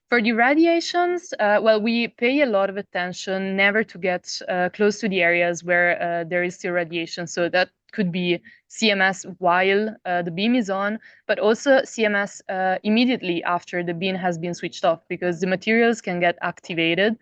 For the radiations, well, we pay a lot of attention never to get close to the areas where there is still radiation. So that could be CMS while the beam is on, but also CMS immediately after the beam has been switched off, because the materials can get activated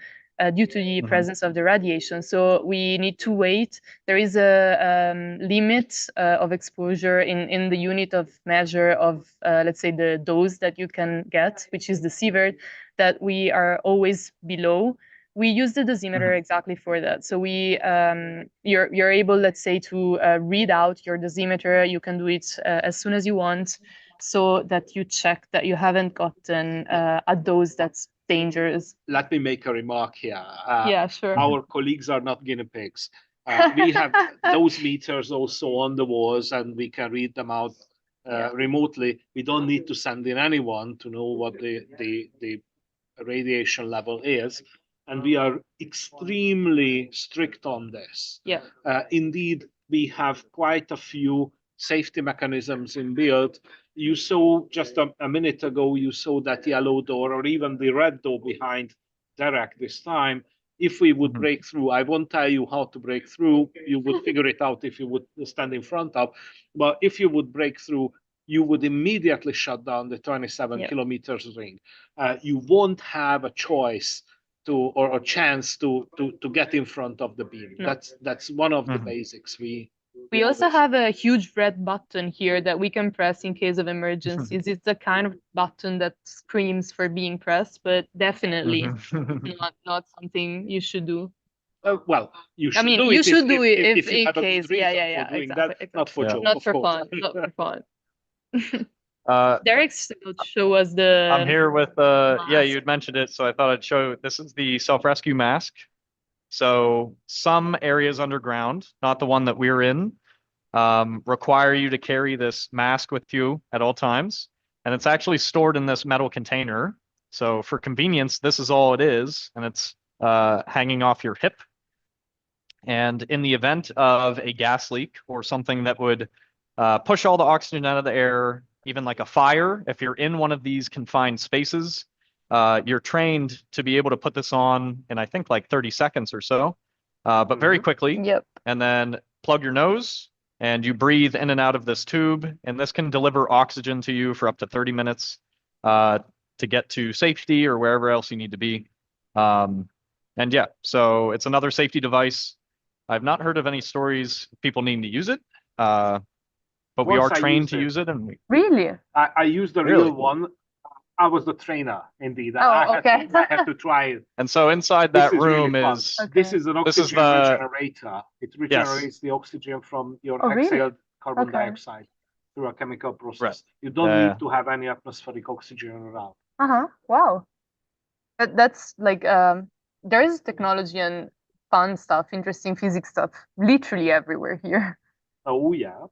due to the Mhm. presence of the radiation. So we need to wait. There is a limit of exposure in the unit of measure of, let's say, the dose that you can get, which is the sievert, that we are always below. We use the dosimeter exactly for that. So you're able, let's say, to read out your dosimeter. You can do it as soon as you want, so that you check that you haven't gotten a dose that's dangerous. Let me make a remark here. Yeah, sure. Our colleagues are not guinea pigs. We have those meters also on the walls, and we can read them out remotely. We don't need to send in anyone to know what the radiation level is, and we are extremely strict on this. Yeah. Indeed, we have quite a few safety mechanisms inbuilt. You saw just a minute ago, you saw that yellow door or even the red door behind Derek this time. If we would break through, I won't tell you how to break through. You would figure it out if you would stand in front of. But if you would break through, you would immediately shut down the 27 kilometers ring. You won't have a choice or a chance to get in front of the beam. No. That's one of the basics. We also have a huge red button here that we can press in case of emergencies. It's the kind of button that screams for being pressed, but definitely not something you should do. Well, you should I mean, do you it should do it if you in have a case. good reason Yeah, for doing exactly, that, not for joke, not of for course. fun, not for fun. Derek's about to show us the. I'm here with yeah, mask. you'd mentioned it, so I thought I'd show. This is the self-rescue mask. So some areas underground, not the one that we're in, require you to carry this mask with you at all times, and it's actually stored in this metal container. So for convenience, this is all it is, and it's hanging off your hip. And in the event of a gas leak or something that would push all the oxygen out of the air, even like a fire, if you're in one of these confined spaces, you're trained to be able to put this on in, I think, like 30 seconds or so, but very quickly. Yep. And then plug your nose and you breathe in and out of this tube. And this can deliver oxygen to you for up to 30 minutes to get to safety or wherever else you need to be. And yeah, so it's another safety device. I've not heard of any stories of people needing to use it, but we are Once I trained used to it. use it. And Really? I used the Really? real one. I was the trainer, indeed. Oh, I okay. had to try it. and so inside that This is really room fun. is Okay. This is an This is oxygen the- regenerator. It regenerates the oxygen from your Oh, really? exhaled carbon Okay. dioxide through a chemical process. Right. You don't Yeah. need to have any atmospheric oxygen around. Wow. That's like there is technology and fun stuff, interesting physics stuff, literally everywhere here. Oh yeah.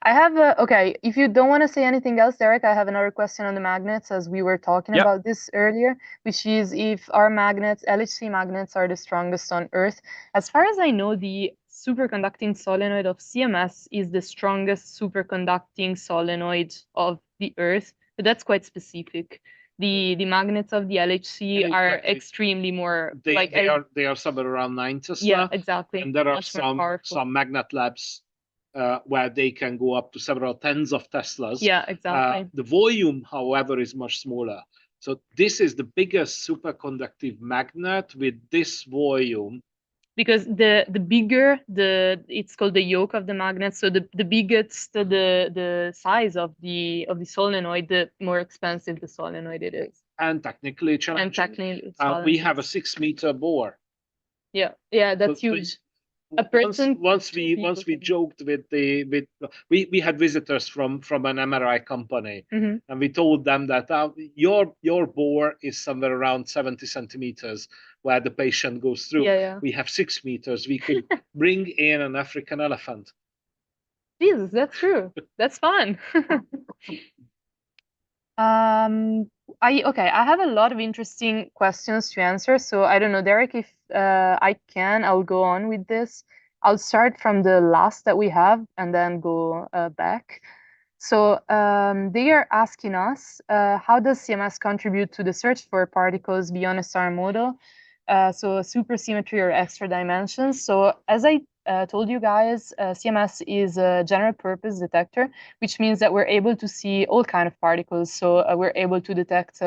I have a, okay, if you don't want to say anything else, Derek, I have another question on the magnets, as we were talking Yep. about this earlier, which is if our magnets, LHC magnets, are the strongest on Earth. As far as I know, the superconducting solenoid of CMS is the strongest superconducting solenoid of the Earth, but that's quite specific. The magnets of the LHC are Exactly. extremely more They like they are somewhere around 9 Tesla. yeah, exactly. And there are Much more powerful. some magnet labs where they can go up to several tens of Teslas. Yeah, exactly. The volume, however, is much smaller. So this is the biggest superconductive magnet with this volume. Because the bigger it's called the yoke of the magnet. So the biggest the size of the solenoid, the more expensive the solenoid it is. And technically challenging. And technically, it's we have a challenging. 6-meter bore. Yeah, that's So- huge. A person. Once we joked with we had visitors from an MRI company, Mhm. and we told them that your bore is somewhere around 70 centimeters where the patient goes through. Yeah. We have 6 meters. We could bring in an African elephant. Jesus, that's true. That's fun. I have a lot of interesting questions to answer. So I don't know, Derek, if I'll go on with this. I'll start from the last that we have and then go back. So they are asking us, how does CMS contribute to the search for particles beyond a star model? So supersymmetry or extra dimensions. So as I told you guys, CMS is a general purpose detector, which means that we're able to see all kind of particles. So we're able to detect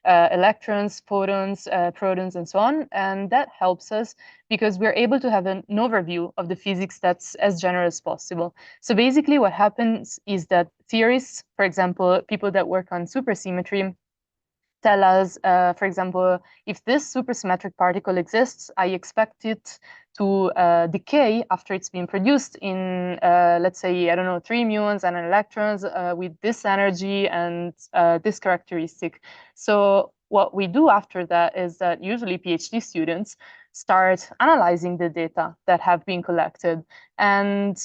electrons, photons, protons, and so on. And that helps us because we're able to have an overview of the physics that's as general as possible. So basically what happens is that theorists, for example, people that work on supersymmetry, tell us, for example, if this supersymmetric particle exists, I expect it to decay after it's been produced in, let's say, I don't know, 3 muons and electrons with this energy and this characteristic. So what we do after that is that usually PhD students start analyzing the data that have been collected and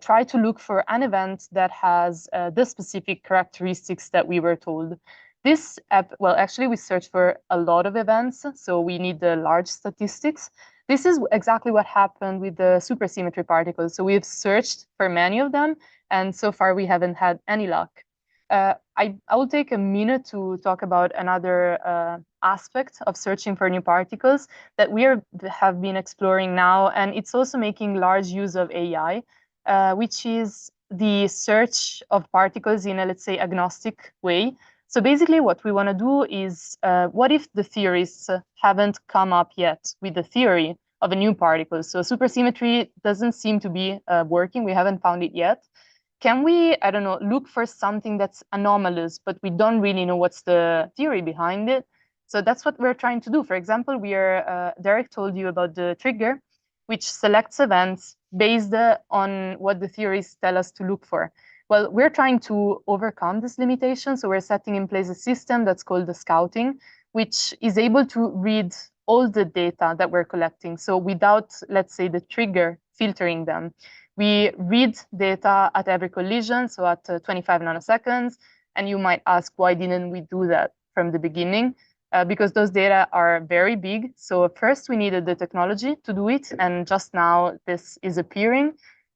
try to look for an event that has the specific characteristics that we were told. This app, well, actually, we search for a lot of events, so we need the large statistics. This is exactly what happened with the supersymmetry particles. So we've searched for many of them, and so far we haven't had any luck. I will take a minute to talk about another aspect of searching for new particles that we have been exploring now, and it's also making large use of AI, which is the search of particles in a, let's say, agnostic way. So basically what we want to do is, what if the theorists haven't come up yet with the theory of a new particle? So supersymmetry doesn't seem to be working. We haven't found it yet. Can we, I don't know, look for something that's anomalous, but we don't really know what's the theory behind it? So that's what we're trying to do. For example, Derek told you about the trigger, which selects events based on what the theories tell us to look for. Well, we're trying to overcome this limitation. So we're setting in place a system that's called the scouting, which is able to read all the data that we're collecting. So without, let's say, the trigger filtering them. We read data at every collision, so at 25 nanoseconds. And you might ask, why didn't we do that from the beginning? Because those data are very big. So first we needed the technology to do it. And just now this is appearing.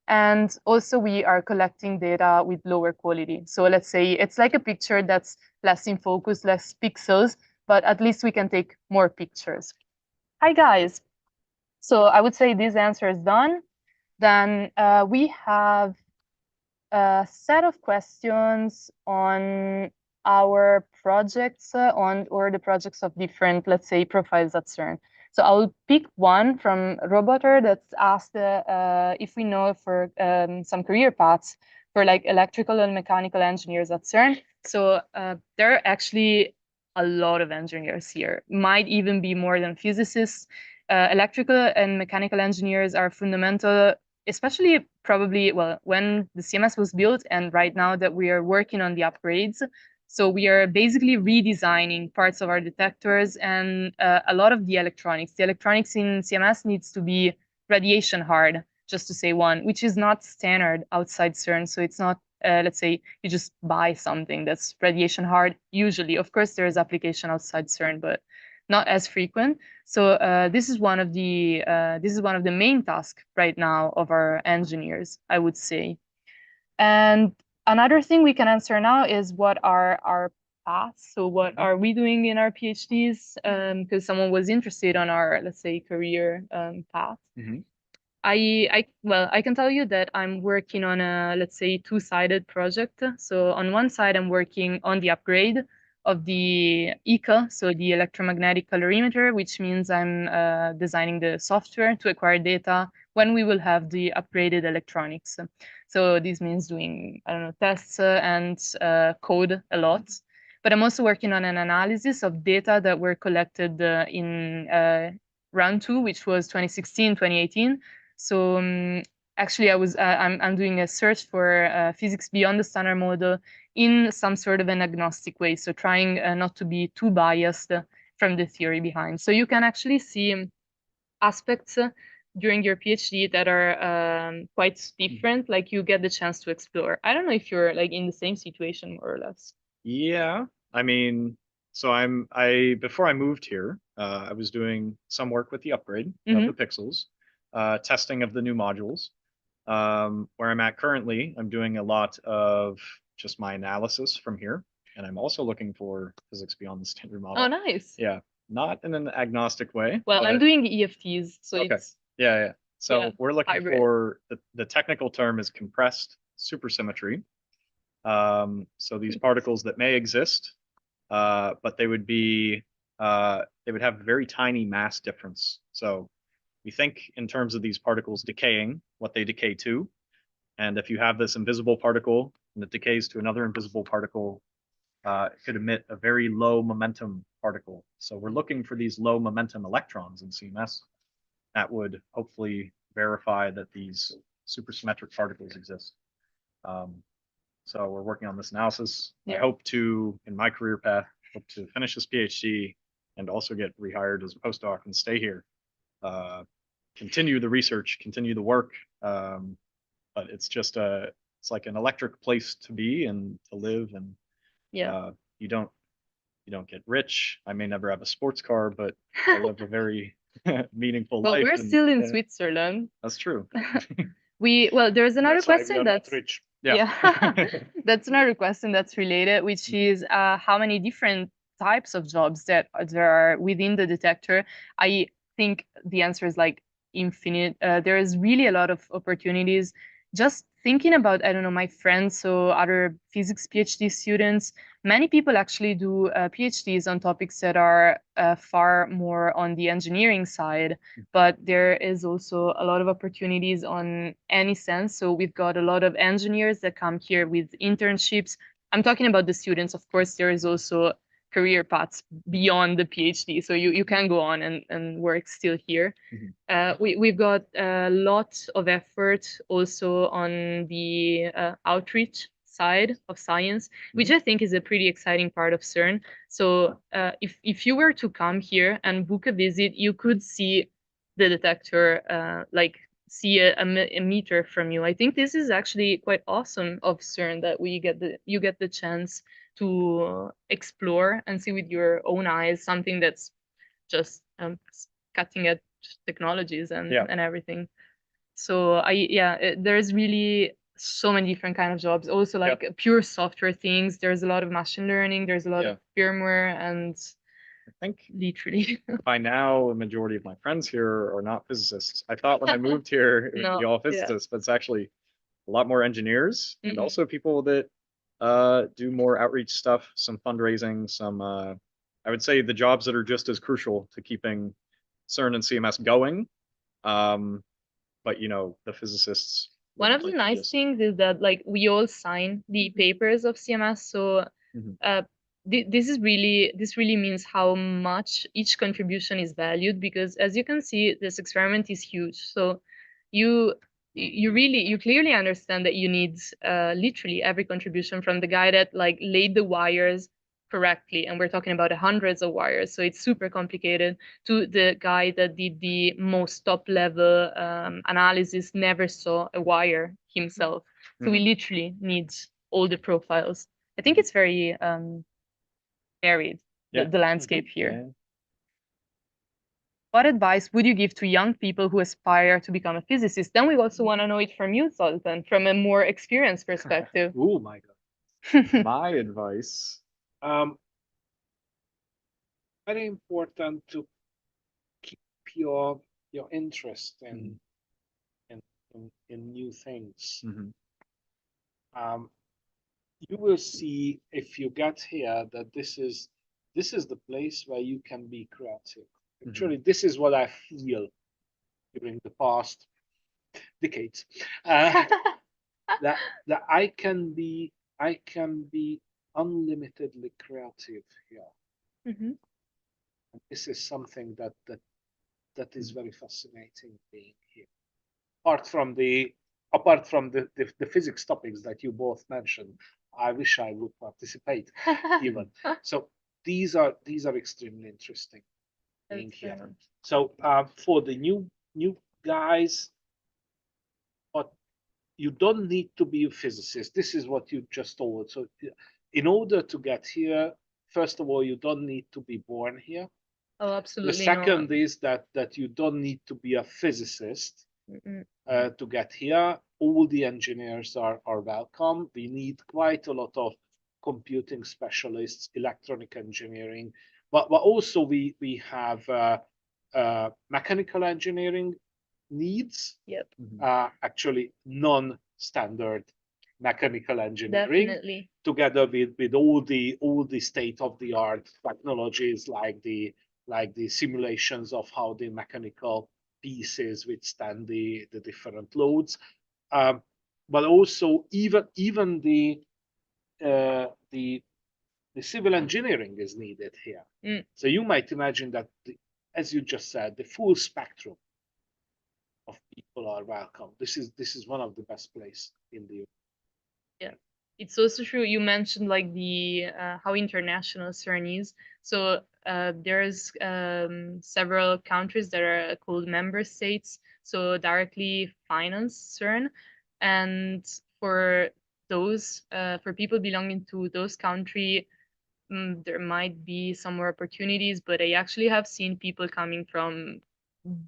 And also we are collecting data with lower quality. So let's say it's like a picture that's less in focus, less pixels, but at least we can take more pictures. Hi, guys. So I would say this answer is done. Then we have a set of questions on our projects or the projects of different, let's say, profiles at CERN. So I'll pick one from Roboter that's asked if we know for some career paths for like electrical and mechanical engineers at CERN. So there are actually a lot of engineers here, might even be more than physicists. Electrical and mechanical engineers are fundamental, especially probably, well, when the CMS was built and right now that we are working on the upgrades. So we are basically redesigning parts of our detectors and a lot of the electronics. The electronics in CMS needs to be radiation hard, just to say one, which is not standard outside CERN. So it's not, let's say, you just buy something that's radiation hard. Usually, of course, there is application outside CERN, but not as frequent. So this is one of the main tasks right now of our engineers, I would say. And another thing we can answer now is what are our paths? So what are we doing in our PhDs? Because someone was interested on our, let's say, career path. Mhm. I can tell you that I'm working on a, let's say, two-sided project. So on one side, I'm working on the upgrade of the ECA, so the electromagnetic calorimeter, which means I'm designing the software to acquire data when we will have the upgraded electronics. So this means doing, I don't know, tests and code a lot. But I'm also working on an analysis of data that were collected in round 2, which was 2016, 2018. So actually, I'm doing a search for physics beyond the standard model in some sort of an agnostic way. So trying not to be too biased from the theory behind. So you can actually see aspects during your PhD that are quite different, like you get the chance to explore. I don't know if you're like in the same situation more or less. Yeah, I mean, so before I moved here, I was doing some work with the upgrade of the pixels, testing of the new modules. Where I'm at currently, I'm doing a lot of just my analysis from here, and I'm also looking for physics beyond the standard model. Oh, nice. Yeah, not in an agnostic way. Well, I'm but doing EFTs, so Okay. it's yeah. So Yeah, we're looking hybrid. for the technical term is compressed supersymmetry. So these particles that may exist, but they would have very tiny mass difference. So we think in terms of these particles decaying, what they decay to. And if you have this invisible particle and it decays to another invisible particle, it could emit a very low momentum particle. So we're looking for these low momentum electrons in CMS that would hopefully verify that these supersymmetric particles exist. So we're working on this analysis. I Yeah. hope to, in my career path, hope to finish this PhD and also get rehired as a postdoc and stay here. Continue the research, continue the work. But it's just it's like an electric place to be and to live, and Yeah. you don't get rich. I may never have a sports car, but I live a very meaningful Well, life. we're and, still in Switzerland. That's true. Well, there's another That's why we question are that's not rich. yeah. That's another question that's related, which is how many different types of jobs that there are within the detector. I think the answer is like infinite. There is really a lot of opportunities. Just thinking about, I don't know, my friends, so other physics PhD students, many people actually do PhDs on topics that are far more on the engineering side, but there is also a lot of opportunities on any sense. So we've got a lot of engineers that come here with internships. I'm talking about the students. Of course, there is also career paths beyond the PhD. So you can go on and work still here. We've got a lot of effort also on the outreach side of science, which I think is a pretty exciting part of CERN. So if you were to come here and book a visit, you could see the detector, like see a meter from you. I think this is actually quite awesome of CERN that you get the chance to explore and see with your own eyes something that's just cutting edge technologies and everything. So there's really so many different kind of jobs. Also like pure software things. There's a lot of machine learning. There's a lot of firmware, and I think literally by now a majority of my friends here are not physicists. I thought when I moved here it would be all physicists, but it's actually a lot more engineers and also people that do more outreach stuff, some fundraising, some I would say the jobs that are just as crucial to keeping CERN and CMS going. But you know, the physicists. One of the nice things is that like we all sign the papers of CMS, so this really means how much each contribution is valued, because as you can see, this experiment is huge. So you clearly understand that you need literally every contribution, from the guy that like laid the wires correctly, and we're talking about hundreds of wires, so it's super complicated, to the guy that did the most top level analysis, never saw a wire himself. So we literally need all the profiles. I think it's very varied, the landscape here. What advice would you give to young people who aspire to become a physicist? Then we also want to know it from you, Zoltan, from a more experienced perspective. Oh my God. My advice. Very important to keep your interest in new things. You will see if you get here that this is the place where you can be creative. Actually, this is what I feel during the past decades. That I can be unlimitedly creative here. And this is something that is very fascinating being here. Apart from the physics topics that you both mentioned, I wish I would participate even. So these are extremely interesting being here. So for the new guys, but you don't need to be a physicist. This is what you just told. So in order to get here, first of all, you don't need to be born here. Oh, absolutely. The second is that you don't need to be a physicist to get here. All the engineers are welcome. We need quite a lot of computing specialists, electronic engineering, but also we have mechanical engineering needs Yep. actually non-standard mechanical engineering, Definitely. together with all the state-of-the-art technologies like the simulations of how the mechanical pieces withstand the different loads, but also even the civil engineering is needed here. Mm. So you might imagine that, as you just said, the full spectrum of people are welcome. This is one of the best places in the. Yeah, it's also true. You mentioned like the how international CERN is. So there's several countries that are called member states, so directly finance CERN, and for those for people belonging to those country, there might be some more opportunities, but I actually have seen people coming from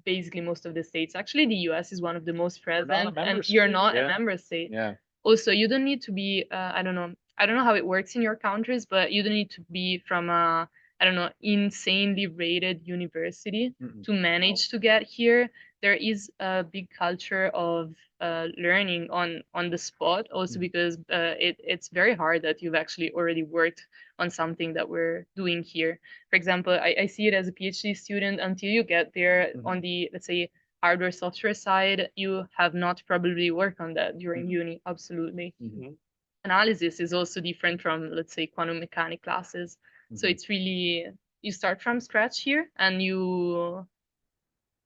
basically most of the states. Actually, the US is one of the most We're not a present, member and you're state. not Yeah. a member state. Yeah. Also, you don't need to be, I don't know how it works in your countries, but you don't need to be from a, I don't know, insanely rated university Mm-mm. to manage to get here. There is a big culture of learning on the spot, also Mm. because it's very hard that you've actually already worked on something that we're doing here. For example, I see it as a PhD student, until you get there Mhm. on the, let's say, hardware software side, you have not probably worked on that during Mhm. uni. Absolutely. Mhm. Analysis is also different from, let's say, quantum mechanics classes. So Mhm. it's really, you start from scratch here and you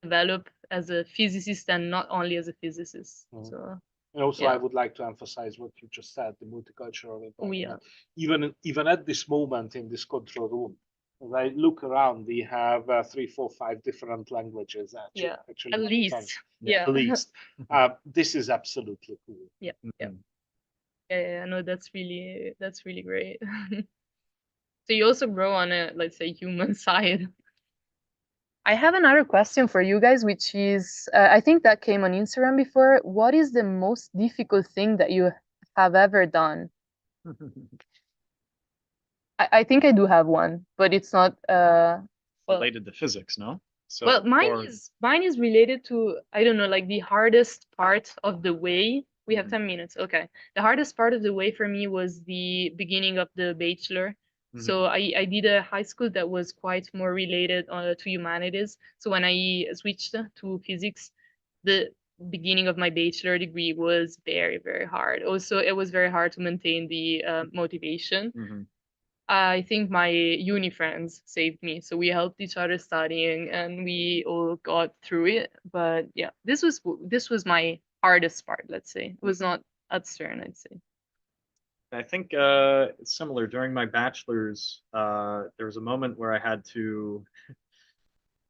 develop as a physicist and not only as a physicist. Mhm. So And also, yeah. I would like to emphasize what you just said, the multicultural environment. Yeah. Even at this moment in this control room, as I look around, we have 3, 4, 5 different languages Yeah, actually at least. Yeah. Yeah. At least. This is absolutely cool. Yeah. Yeah. Mhm. Yeah, no, that's really great. So you also grow on a, let's say, human side. I have another question for you guys, which is, I think that came on Instagram before. What is the most difficult thing that you have ever done? I think I do have one, but it's not, well, Related to physics, no? So, well, or- mine is related to, I don't know, like the hardest part of the way. We have Mhm. 10 minutes. Okay. The hardest part of the way for me was the beginning of the bachelor. So I did a high school that was quite more related to humanities. So when I switched to physics, the beginning of my bachelor degree was very, very hard. Also, it was very hard to maintain the motivation. Mhm. I think my uni friends saved me. So we helped each other studying and we all got through it. But yeah, this was my hardest part, let's say. It was not at CERN, I'd say. I think it's similar. During my bachelor's, there was a moment where I had to.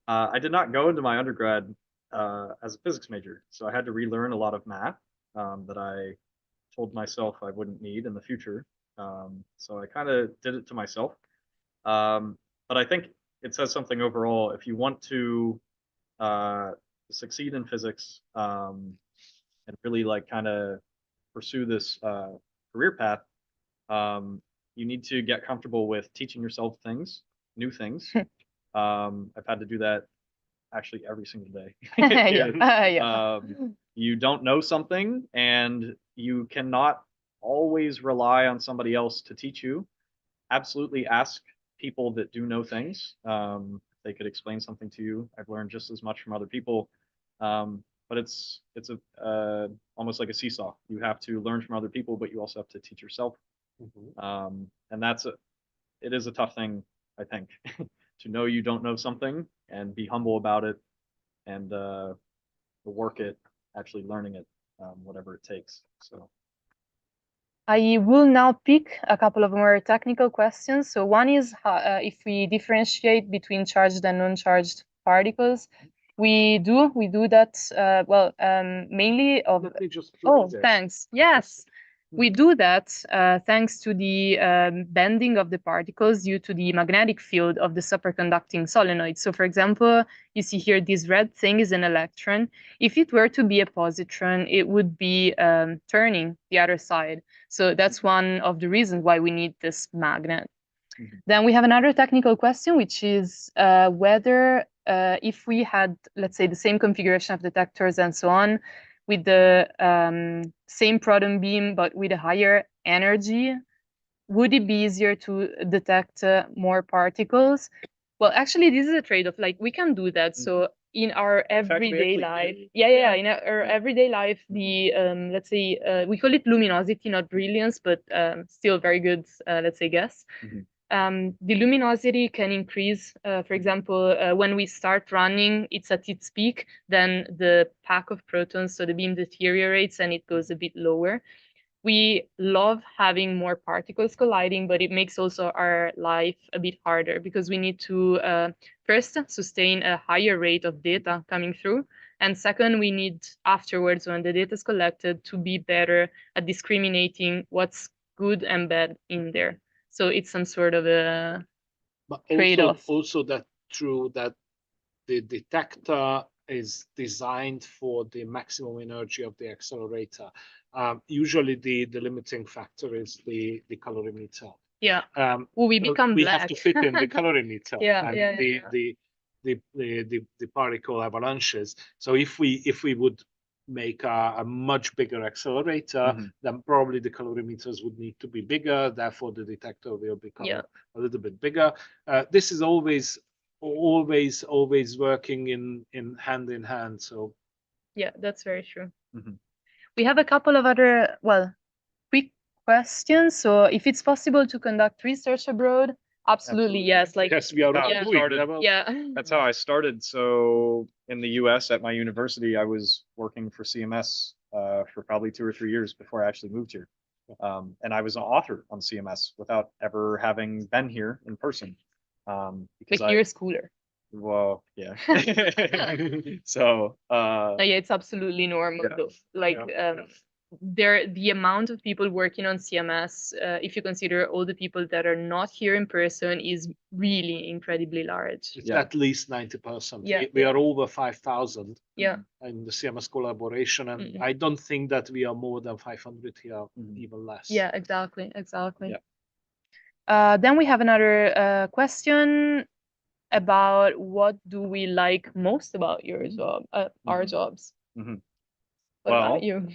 I did not go into my undergrad as a physics major, so I had to relearn a lot of math that I told myself I wouldn't need in the future. So I kind of did it to myself. But I think it says something overall. If you want to uh, succeed in physics and really like kind of pursue this career path, you need to get comfortable with teaching yourself things, new things. I've had to do that actually every single day. Yeah. You don't know something and you cannot always rely on somebody else to teach you. Absolutely ask people that do know things. They could explain something to you. I've learned just as much from other people. But it's a almost like a seesaw. You have to learn from other people, but you also have to teach yourself. And it is a tough thing, I think, to know you don't know something and be humble about it and work it, actually learning it, whatever it takes. So I will now pick a couple of more technical questions. So one is if we differentiate between charged and non-charged particles. We do that, mainly of. Let me just Oh, close it. thanks. Yes. We do that thanks to the bending of the particles due to the magnetic field of the superconducting solenoid. So, for example, you see here this red thing is an electron. If it were to be a positron, it would be turning the other side. So that's one of the reasons why we need this magnet. Then we have another technical question, which is whether if we had, let's say, the same configuration of detectors and so on, with the same proton beam, but with a higher energy, would it be easier to detect more particles? Well, actually, this is a trade-off. Like, we can do that. So in our fact, we everyday actually life, can. in our everyday life, the let's say we call it luminosity, not brilliance, but still very good, let's say, guess. The luminosity can increase. For example, when we start running, it's at its peak, then the pack of protons, so the beam deteriorates and it goes a bit lower. We love having more particles colliding, but it makes also our life a bit harder because we need to first sustain a higher rate of data coming through. And second, we need afterwards, when the data is collected, to be better at discriminating what's good and bad in there. So it's some sort of a trade-off. Also that true that the detector is designed for the maximum energy of the accelerator. Usually the limiting factor is the calorimeter. Yeah. We become we black. have to fit in the calorimeter. Yeah, and the particle avalanches. So if we would make a much bigger accelerator, then probably the calorimeters would need to be bigger. Therefore, the detector will become a little bit bigger. This is always working in hand. So yeah, that's very true. We have a couple of other quick questions. So if it's possible to conduct research abroad, absolutely. Yes. Like, yes, we are That's how I started. So in the US at my university, I was working for CMS for probably 2 or 3 years before I actually moved here. And I was an author on CMS without ever having been here in person. Because here is cooler. Well, yeah. So yeah, it's absolutely normal though. Like the amount of people working on CMS, if you consider all the people that are not here in person, is really incredibly large. It's at least 90%. Yeah. We are over 5,000 Yeah. in the CMS collaboration, and I don't think that we are more than 500 here, even less. Yeah, exactly. Yeah. Then we have another question about what do we like most about your job, our jobs. What about you?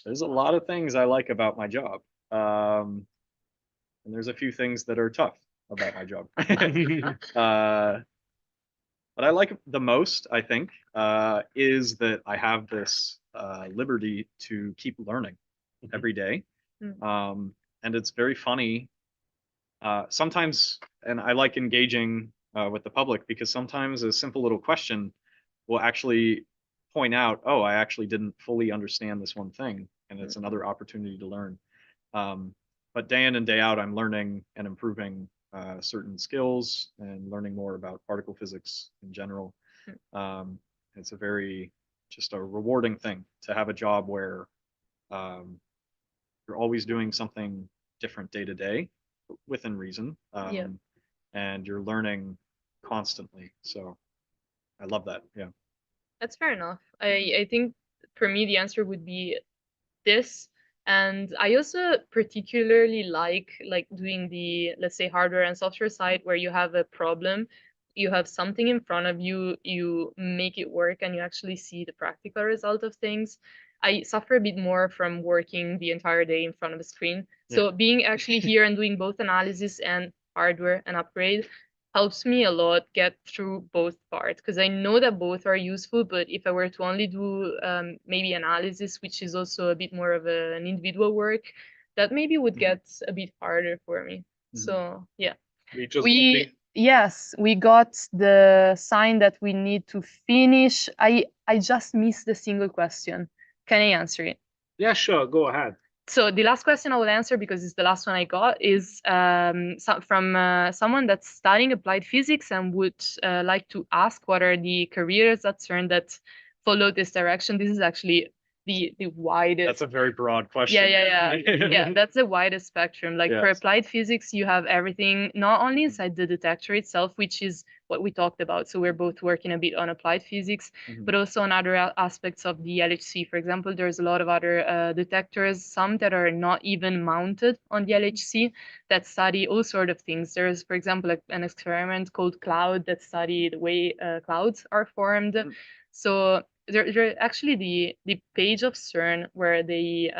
There's a lot of things I like about my job. And there's a few things that are tough about my job. What I like the most, I think, is that I have this liberty to keep learning every day. And it's very funny. Sometimes, and I like engaging with the public because sometimes a simple little question will actually point out, oh, I actually didn't fully understand this one thing, and it's another opportunity to learn. But day in and day out, I'm learning and improving certain skills and learning more about particle physics in general. It's just a rewarding thing to have a job where you're always doing something different day to day, within reason, and you're learning constantly. So I love that. Yeah. That's fair enough. I think for me the answer would be this. And I also particularly like doing the, let's say, hardware and software side where you have a problem, you have something in front of you, you make it work, and you actually see the practical result of things. I suffer a bit more from working the entire day in front of a screen. So being actually here and doing both analysis and hardware and upgrade helps me a lot get through both parts, because I know that both are useful, but if I were to only do maybe analysis, which is also a bit more of an individual work, that maybe would get a bit harder for me. So yeah, yes, we got the sign that we need to finish. I just missed the single question. Can I answer it? Yeah, sure, go ahead. So the last question I will answer, because it's the last one I got, is from someone that's studying applied physics and would like to ask what are the careers at CERN that follow this direction. This is actually the widest. That's a very broad question. Yeah, that's the widest spectrum. Like for Yes. applied physics, you have everything not only inside the detector itself, which is what we talked about. So we're both working a bit on applied physics, Mhm. but also on other aspects of the LHC. For example, there's a lot of other detectors, some that are not even mounted on the LHC that study all sort of things. There's, for example, an experiment called CLOUD that study the way clouds are formed. So there actually the page of CERN where they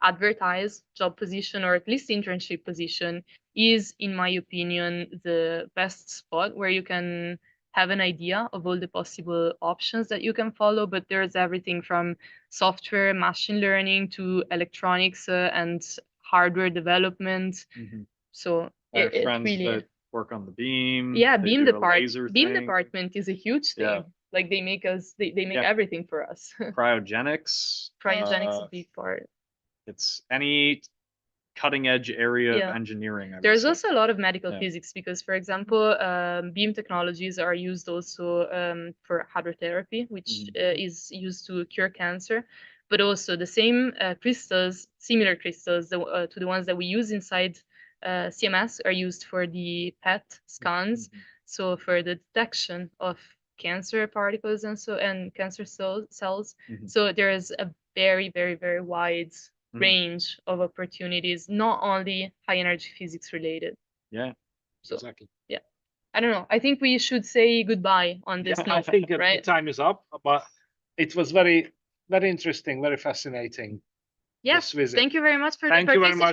advertise job position or at least internship position is, in my opinion, the best spot where you can have an idea of all the possible options that you can follow. But there's everything from software, machine learning to electronics and hardware development. Mhm. So I have it friends really, that work on the beam. yeah, they beam do a laser thing. department is a huge thing. Yeah. Like they make us, they make Yeah. everything for us. Cryogenics. Cryogenics is a big part. It's any cutting edge area Yeah. of engineering. I would There's say. also a lot of medical Yeah. physics because, for example, beam technologies are used also for hydrotherapy, which is used to cure cancer. But also the same crystals, similar crystals to the ones that we use inside CMS are used for the PET scans. So for the detection of cancer particles and cancer cells. So there is a very, very, very wide range of opportunities, not only high energy physics related. Yeah. So, Exactly. yeah. I don't know. I think we should say goodbye on this Yeah, note, I think that right? the time is up, but it was very, very interesting, very fascinating. Yeah. This visit. Thank you very much for Thank the you very much.